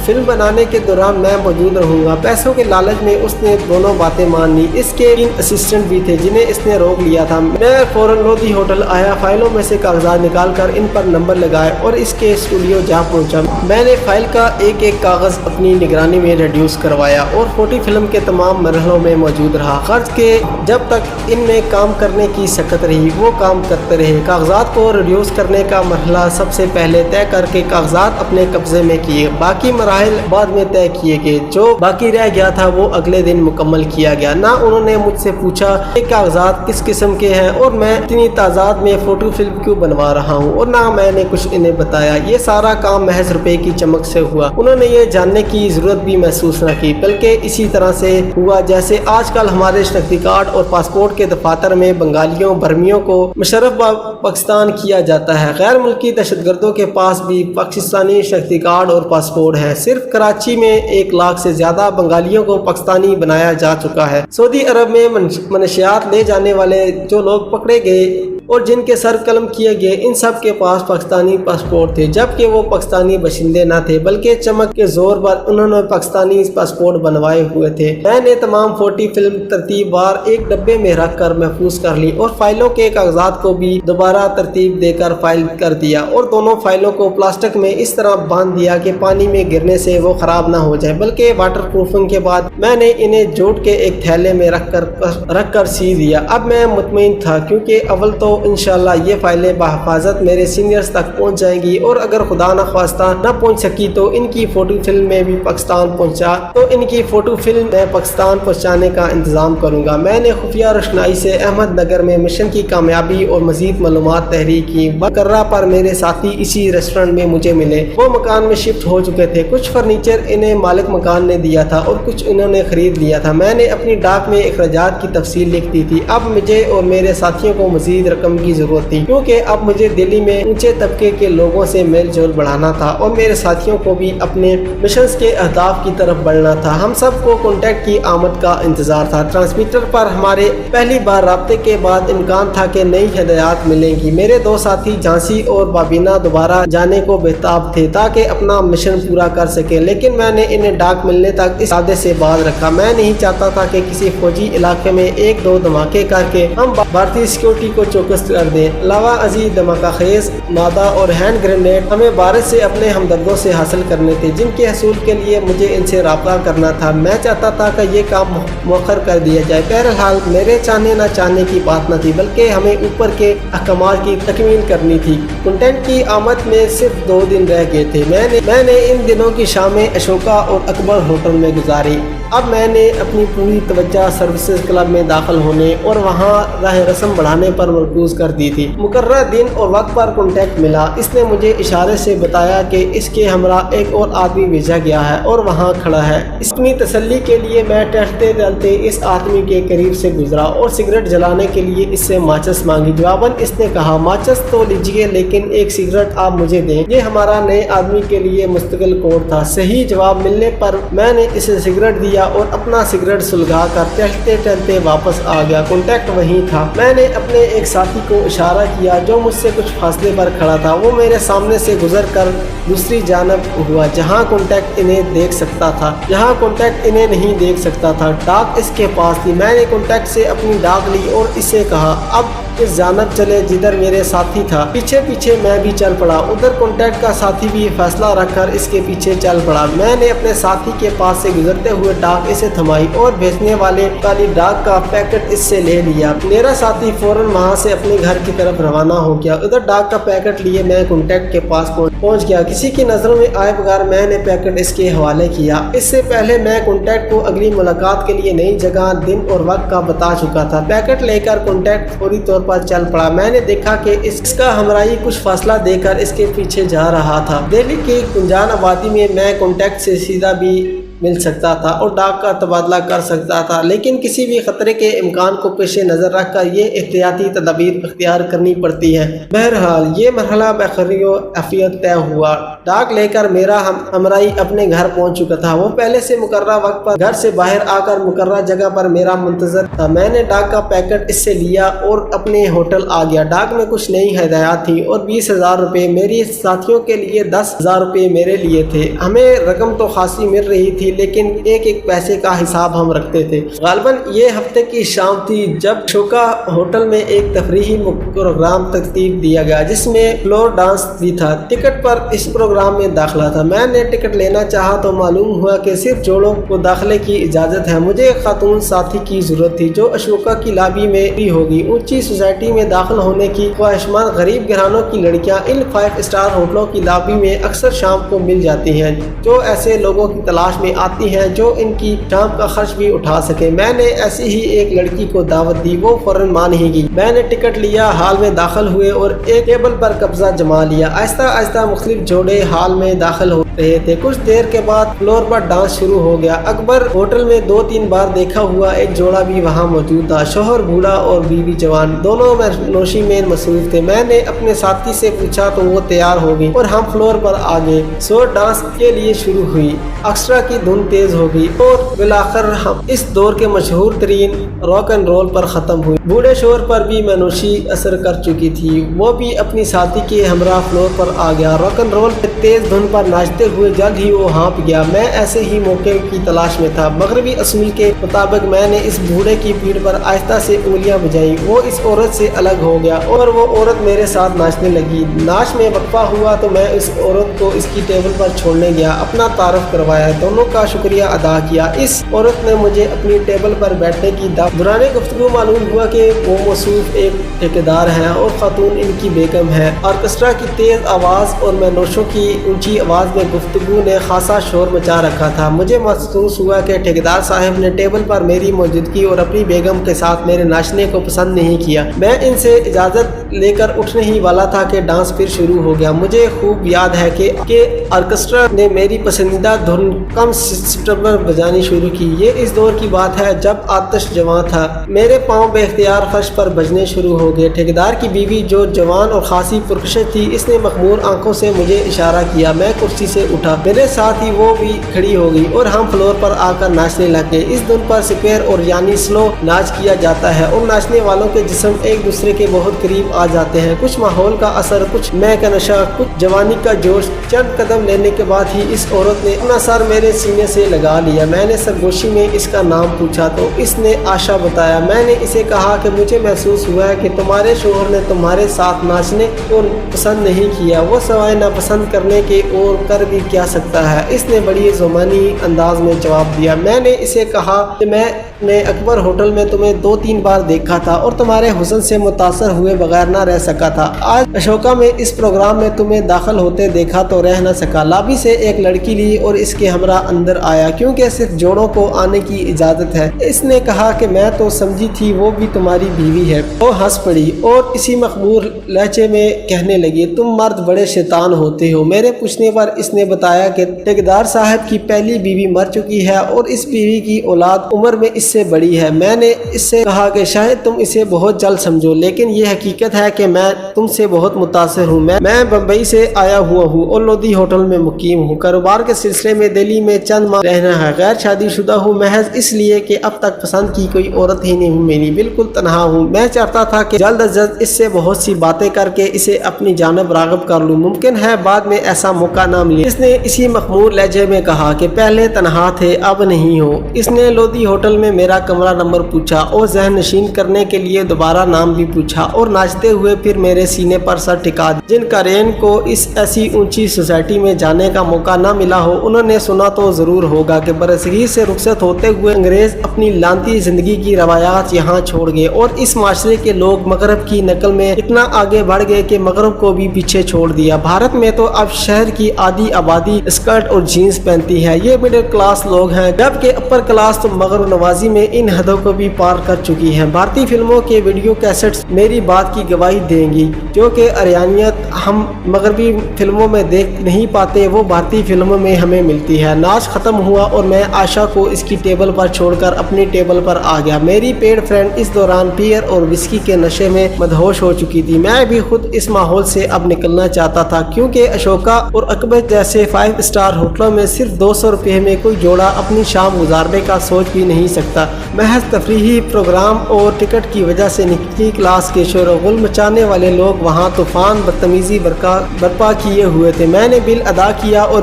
فلم بنانے کے دوران میں موجود رہوں گا۔ پیسوں کے لالچ میں اس نے دونوں باتیں مان لی۔ اس کے 3 اسسٹنٹ بھی تھے جنہیں اس نے روک لیا تھا۔ میں فوراً لودھی ہوٹل آیا، فائلوں میں سے کاغذات نکال کر کر ان پر نمبر لگائے اور اس کے اسٹوڈیو جا پہنچا۔ میں نے فائل کا ایک ایک کاغذ اپنی نگرانی میں ریڈیوس کروایا اور فوٹو فلم کے تمام مرحلوں میں موجود رہا۔ غرض کے جب تک ان میں کام کرنے کی سکت رہی وہ کام کرتے رہے۔ کاغذات کو ریڈیوس کرنے کا مرحلہ سب سے پہلے طے کر کے کاغذات اپنے قبضے میں کیے، باقی مراحل بعد میں طے کیے گئے۔ جو باقی رہ گیا تھا وہ اگلے دن مکمل کیا گیا۔ نہ انہوں نے مجھ سے پوچھا کہ کاغذات کس قسم کے ہیں اور میں اتنی تعداد میں فوٹو فلم کیوں بنوا رہا ہوں، اور نہ میں نے کچھ انہیں بتایا۔ یہ سارا کام محض روپے کی چمک سے ہوا۔ انہوں نے یہ جاننے کی ضرورت بھی محسوس نہ کی، بلکہ اسی طرح سے ہوا جیسے آج کل ہمارے شناختی کارڈ اور پاسپورٹ کے دفاتر میں بنگالیوں برمیوں کو مشرف پاکستان کیا جاتا ہے۔ غیر ملکی دہشت گردوں کے پاس بھی پاکستانی شناختی کارڈ اور پاسپورٹ ہے۔ صرف کراچی میں 1 لاکھ سے زیادہ بنگالیوں کو پاکستانی بنایا جا چکا ہے۔ سعودی عرب میں منشیات لے جانے والے جو لوگ پکڑے گئے اور جن کے سر قلم کیے گئے ان سب کے پاس پاکستانی پاسپورٹ تھے، جبکہ وہ پاکستانی باشندے نہ تھے، بلکہ چمک کے زور پر انہوں نے پاکستانی پاسپورٹ بنوائے ہوئے تھے۔ میں نے تمام فوٹو فلم ترتیب وار ایک ڈبے میں رکھ کر محفوظ کر لی اور فائلوں کے کاغذات کو بھی دوبارہ ترتیب دے کر فائل کر دیا، اور دونوں فائلوں کو پلاسٹک میں اس طرح باندھ دیا کہ پانی میں گرنے سے وہ خراب نہ ہو جائے، بلکہ واٹر پروفنگ کے بعد میں نے انہیں جوٹ کے ایک تھیلے میں رکھ کر سی دیا۔ اب میں مطمئن تھا کیونکہ اول تو انشاءاللہ یہ فائلیں بحفاظت میرے سینئرز تک پہنچ جائیں گی، اور اگر خدا نخواستہ نہ پہنچ سکی تو ان کی فوٹو فلم میں بھی پاکستان پہنچا تو ان کی فوٹو فلم میں پاکستان پہنچانے کا انتظام کروں گا۔ میں نے خفیہ روشنائی سے احمد نگر میں مشن کی کامیابی اور مزید معلومات تحریر کی۔ مقررہ پر میرے ساتھی اسی ریسٹورنٹ میں مجھے ملے۔ وہ مکان میں شفٹ ہو چکے تھے۔ کچھ فرنیچر انہیں مالک مکان نے دیا تھا اور کچھ انہوں نے خرید لیا تھا۔ میں نے اپنی ڈاک میں اخراجات کی تفصیل لکھ دی تھی۔ اب مجھے اور میرے ساتھیوں کو مزید رقم کی ضرورت تھی، کیونکہ اب مجھے دلی میں اونچے طبقے کے لوگوں سے میل جول بڑھانا تھا اور میرے ساتھیوں کو بھی اپنے مشنز کے اہداف کی طرف بڑھنا تھا۔ ہم سب کو کانٹیکٹ کی آمد کا انتظار تھا۔ ٹرانسمیٹر پر ہمارے پہلی بار رابطے کے بعد امکان تھا کہ نئی ہدایات ملیں گی۔ میرے 2 ساتھی جھانسی اور بابینہ دوبارہ جانے کو بہتاب تھے تاکہ اپنا مشن پورا کر سکیں، لیکن میں نے انہیں ڈاک ملنے تک اس ارادے سے باز رکھا۔ میں نہیں چاہتا تھا کہ کسی فوجی علاقے میں 1-2 دھماکے کر کے ہم بھارتی سیکورٹی کو چوکس کر دیں۔ علاوہ ازیں دھماکہ خیز نادا اور ہینڈ گرینیڈ ہمیں بھارت سے اپنے ہمدردوں سے حاصل کرنے تھے، جن کے حصول کے لیے مجھے ان سے رابطہ کرنا تھا۔ میں چاہتا تھا کہ یہ کام مؤخر کر دیا جائے۔ بہرحال میرے چاہنے نہ چاہنے کی بات نہ تھی، بلکہ ہمیں اوپر کے احکامات کی تکمیل کرنی تھی۔ کنٹینٹ کی آمد میں صرف 2 دن رہ گئے تھے۔ میں نے ان دنوں کی شامیں اشوکا اور اکبر ہوٹل میں گزاری۔ اب میں نے اپنی پوری توجہ سروسز کلب میں داخل ہونے اور وہاں راہ رسم بڑھانے پر مرکوز کر دی تھی۔ مقررہ دن اور وقت پر کانٹیکٹ ملا۔ اس نے مجھے اشارے سے بتایا کہ اس کے ہمراہ ایک اور آدمی بھیجا گیا ہے اور وہاں کھڑا ہے۔ اپنی تسلی کے لیے میں ٹہلتے ٹہلتے اس آدمی کے قریب سے گزرا اور سگریٹ جلانے کے لیے اس سے ماچس مانگی۔ جواباً اس نے کہا، ماچس تو لیجیے لیکن ایک سگریٹ آپ مجھے دیں۔ یہ ہمارا نئے آدمی کے لیے مستقل کوڈ تھا۔ صحیح جواب ملنے پر میں نے اسے سگریٹ دیا اور اپنا سگریٹ سلگا کر ٹہلتے ٹہلتے واپس آ گیا۔ کانٹیکٹ وہیں تھا۔ میں نے اپنے ایک ساتھی کو اشارہ کیا جو مجھ سے کچھ فاصلے پر کھڑا تھا۔ وہ میرے سامنے سے گزر کر دوسری جانب ہوا جہاں کانٹیکٹ انہیں دیکھ سکتا تھا، جہاں کانٹیکٹ انہیں نہیں دیکھ سکتا تھا۔ ڈاک اس کے پاس تھی۔ میں نے کانٹیکٹ سے اپنی ڈاک لی اور اسے کہا، اب اس جانب چلے جدھر میرے ساتھی تھا۔ پیچھے پیچھے میں بھی چل پڑا۔ ادھر کانٹیکٹ کا ساتھی بھی فیصلہ رکھ کر اس کے پیچھے چل پڑا۔ میں نے اپنے ساتھی کے پاس سے گزرتے ہوئے ڈاک اسے تھمائی اور بھیجنے والے کالی ڈاک کا پیکٹ اس سے لے لیا۔ میرا ساتھی فوراً وہاں سے اپنے گھر کی طرف روانہ ہو گیا۔ ادھر ڈاک کا پیکٹ لیے میں کانٹیکٹ کے پاس پہنچ گیا۔ کسی کی نظروں میں آئے بغیر میں نے پیکٹ اس کے حوالے کیا۔ اس سے پہلے میں کانٹیکٹ کو اگلی ملاقات کے لیے نئی جگہ، دن اور وقت کا بتا چکا تھا۔ پیکٹ لے کر کانٹیکٹ فوری طور پر چل پڑا۔ میں نے دیکھا کہ اس کا ہمراہی کچھ فاصلہ دے کر اس کے پیچھے جا رہا تھا۔ دہلی کی گنجان آبادی میں میں کانٹیکٹ سے سیدھا بھی مل سکتا تھا اور ڈاک کا تبادلہ کر سکتا تھا، لیکن کسی بھی خطرے کے امکان کو پیش نظر رکھ کر یہ احتیاطی تدابیر اختیار کرنی پڑتی ہے۔ بہرحال یہ مرحلہ بخیر و عافیت طے ہوا۔ ڈاک لے کر میرا ہمراہی اپنے گھر پہنچ چکا تھا۔ وہ پہلے سے مقررہ وقت پر گھر سے باہر آ کر مقررہ جگہ پر میرا منتظر تھا۔ میں نے ڈاک کا پیکٹ اس سے لیا اور اپنے ہوٹل آ گیا۔ ڈاک میں کچھ نئی ہدایات تھیں اور 20,000 روپے میری ساتھیوں کے لیے 10,000 روپے میرے لیے تھے۔ ہمیں رقم تو خاصی مل رہی تھی، تھی لیکن ایک ایک پیسے کا حساب ہم رکھتے تھے۔ غالباً یہ ہفتے کی شام تھی جب اشوکا ہوٹل میں ایک تفریحی پروگرام ترتیب دیا گیا جس میں فلور ڈانس بھی تھا۔ ٹکٹ پر اس پروگرام میں داخلہ تھا۔ میں نے ٹکٹ لینا چاہا تو معلوم ہوا کہ صرف جوڑوں کو داخلے کی اجازت ہے۔ مجھے ایک خاتون ساتھی کی ضرورت تھی جو اشوکا کی لابی میں بھی ہوگی۔ اونچی سوسائٹی میں داخل ہونے کی خواہشمند غریب گھرانوں کی لڑکیاں ان 5 اسٹار ہوٹلوں کی لابی میں اکثر شام کو مل جاتی ہیں جو ایسے لوگوں کی تلاش میں آتی ہیں جو ان کی شام کا خرچ بھی اٹھا سکے۔ میں نے ایسی ہی ایک لڑکی کو دعوت دی، وہ فوراً مان ہی گئی۔ میں نے ٹکٹ لیا، ہال میں داخل ہوئے اور ایک ٹیبل پر قبضہ جما لیا۔ آہستہ آہستہ مختلف جوڑے ہال میں داخل ہو رہے تھے۔ کچھ دیر کے بعد فلور پر ڈانس شروع ہو گیا۔ اکبر ہوٹل میں 2-3 بار دیکھا ہوا ایک جوڑا بھی وہاں موجود تھا۔ شوہر بوڑھا اور بیوی جوان، دونوں نوشی میں مصروف تھے۔ میں نے اپنے ساتھی سے پوچھا تو وہ تیار ہو گئی اور ہم فلور پر آ گئے۔ سو ڈانس کے لیے شروع ہوئی۔ ایکسٹرا کی دھن تیز ہو گئی اور بالآخر ہم اس دور کے مشہور ترین راک اینڈ رول پر ختم ہوئی۔ بوڑھے شوہر پر بھی منوشی اثر کر چکی تھی، وہ بھی اپنی ساتھی کے ہمراہ فلور پر آ گیا۔ راک اینڈ رول تیز دھن پر ناچتے ہوئے جلد ہی وہ ہانپ گیا۔ میں ایسے ہی موقع کی تلاش میں تھا۔ مغربی اصول کے مطابق میں نے اس بوڑھے کی پیٹھ پر آہستہ سے انگلیاں بجائی۔ وہ اس عورت سے الگ ہو گیا اور وہ عورت میرے ساتھ ناچنے لگی۔ ناچ میں وقفہ ہوا تو میں اس عورت کو اس کی ٹیبل پر چھوڑنے گیا، اپنا تعارف کروایا، دونوں کا شکریہ ادا کیا۔ اس عورت نے مجھے اپنی ٹیبل پر بیٹھنے کی دعوت۔ دوران گفتگو معلوم ہوا کہ وہ موصوف ایک ٹھیکیدار ہیں اور خاتون ان کی بیگم ہے۔ آرکسٹرا کی تیز آواز اور مینوشوں کی اونچی آواز میں گفتگو نے خاصا شور مچا رکھا تھا۔ مجھے محسوس ہوا کہ ٹھیکیدار صاحب نے ٹیبل پر میری موجودگی اور اپنی بیگم کے ساتھ میرے ناچنے کو پسند نہیں کیا۔ میں ان سے اجازت لے کر اٹھنے ہی والا تھا کہ ڈانس پھر شروع ہو گیا۔ مجھے خوب یاد ہے کہ آرکسٹرا نے میری پسندیدہ دھن کم سپٹمبر بجانی شروع کی۔ یہ اس دور کی بات ہے جب آتش جوان تھا۔ میرے پاؤں بے اختیار فرش پر بجنے شروع ہو گئے۔ ٹھیکیدار کی بیوی جو جوان اور خاصی پرکشش تھی، اس نے مخمور آنکھوں سے مجھے اشارہ کیا۔ میں کرسی سے اٹھا، میرے ساتھ ہی وہ بھی کھڑی ہو گئی اور ہم فلور پر آ کر ناچنے لگ گئے۔ اس دھن پر سکویر اور یعنی سلو ناچ کیا جاتا ہے اور ناچنے والوں کے جسم ایک دوسرے کے بہت قریب آ جاتے ہیں۔ کچھ ماحول کا اثر، کچھ میں کا نشہ، کچھ جوانی کا جوش۔ چند قدم لینے کے بعد ہی اس عورت نے اپنا سر میرے سینے سے لگا لیا۔ میں نے سرگوشی میں اس کا نام پوچھا تو اس نے آشا بتایا۔ میں نے اسے کہا کہ مجھے محسوس ہوا ہے کہ تمہارے شوہر نے تمہارے ساتھ ناچنے کو پسند نہیں کیا، وہ سوائے ناپسند کرنے کے اور کر بھی کیا سکتا ہے۔ اس نے بڑی زمانی انداز میں جواب دیا۔ میں نے اسے کہا کہ میں نے اکبر ہوٹل میں تمہیں 2-3 بار دیکھا تھا اور تمہارے حسن سے متاثر ہوئے بغیر نہ رہ سکا تھا۔ آج اشوکا میں اس پروگرام میں تمہیں داخل ہوتے دیکھا تو رہ نہ سکا۔ لابی سے ایک لڑکی لی اور اس کے ہمراہ اندر آیا کیونکہ صرف جوڑوں کو آنے کی اجازت ہے۔ اس نے کہا کہ میں تو سمجھی تھی وہ بھی تمہاری بیوی ہے۔ وہ ہنس پڑی اور اسی مخمور لہجے میں کہنے لگی، تم مرد بڑے شیطان ہوتے ہو۔ میرے پوچھنے پر اس نے بتایا کہ ٹھیکیدار صاحب کی پہلی بیوی مر چکی ہے اور اس بیوی کی اولاد عمر میں اس سے بڑی ہے۔ میں نے اس سے کہا کہ شاید تم اسے بہت جلد سمجھو، لیکن یہ حقیقت ہے کہ میں تم سے بہت متاثر ہوں۔ میں بمبئی سے آیا ہوا ہوں اور لودھی ہوٹل میں مقیم ہوں۔ کاروبار کے سلسلے میں دہلی میں چند ماہ رہنا ہے۔ غیر شادی شدہ ہوں محض اس لیے کہ اب تک پسند کی کوئی عورت ہی نہیں میری، بالکل تنہا ہوں۔ میں چاہتا تھا کہ جلد از جلد اس سے بہت سی باتیں کر کے اسے اپنی جانب راغب کر لوں، ممکن ہے بعد میں ایسا موقع نہ ملے۔ اس نے اسی مخمور لہجے میں کہا کہ پہلے تنہا تھے اب نہیں ہو۔ اس نے لودھی ہوٹل میں میرا کمرہ نمبر پوچھا اور ذہن نشین کرنے کے لیے دوبارہ نام بھی پوچھا اور ناچتے ہوئے پھر میرے سینے پر سر ٹکا دیا۔ جن قارئین کو اس ایسی اونچی سوسائٹی میں جانے کا موقع نہ ملا ہو، انہوں نے سنا تو ضرور ہوگا کہ برصغیر سے رخصت ہوتے ہوئے انگریز اپنی لانتی زندگی کی روایات یہاں چھوڑ گئے اور اس معاشرے کے لوگ مغرب کی نقل میں اتنا آگے بڑھ گئے کہ مغرب کو بھی پیچھے چھوڑ دیا۔ بھارت میں تو اب شہر کی آدھی آبادی اسکرٹ اور جینز پہنتی ہے، یہ مڈل کلاس لوگ ہیں، جبکہ اپر کلاس تو مغرب نوازی میں ان حدوں کو بھی پار کر چکی ہے۔ بھارتی فلموں کے ویڈیو کیسٹس میری بات کی گواہی دیں گی، جو کہ ارانیت ہم مغربی فلموں میں دیکھ نہیں پاتے وہ بھارتی فلموں میں ہمیں ملتی ہے۔ ناچ ختم ہوا اور میں آشا کو اس کی ٹیبل پر چھوڑ کر اپنی ٹیبل پر آ گیا۔ میری پیڈ فرینڈ اس دوران بیئر اور وسکی کے نشے میں مدہوش ہو چکی تھی۔ میں بھی خود اس ماحول سے اب نکلنا چاہتا تھا کیونکہ اشوکا اور اکبر جیسے 5 اسٹار ہوٹلوں میں صرف 200 روپے میں کوئی جوڑا اپنی شام گزارنے کا سوچ بھی نہیں سکتا۔ محض تفریحی پروگرام اور ٹکٹ کی وجہ سے نچلی کلاس کے شور و غل مچانے والے لوگ وہاں طوفان بدتمیزی برپا کیے ہوئے تھے۔ میں نے بل ادا کیا اور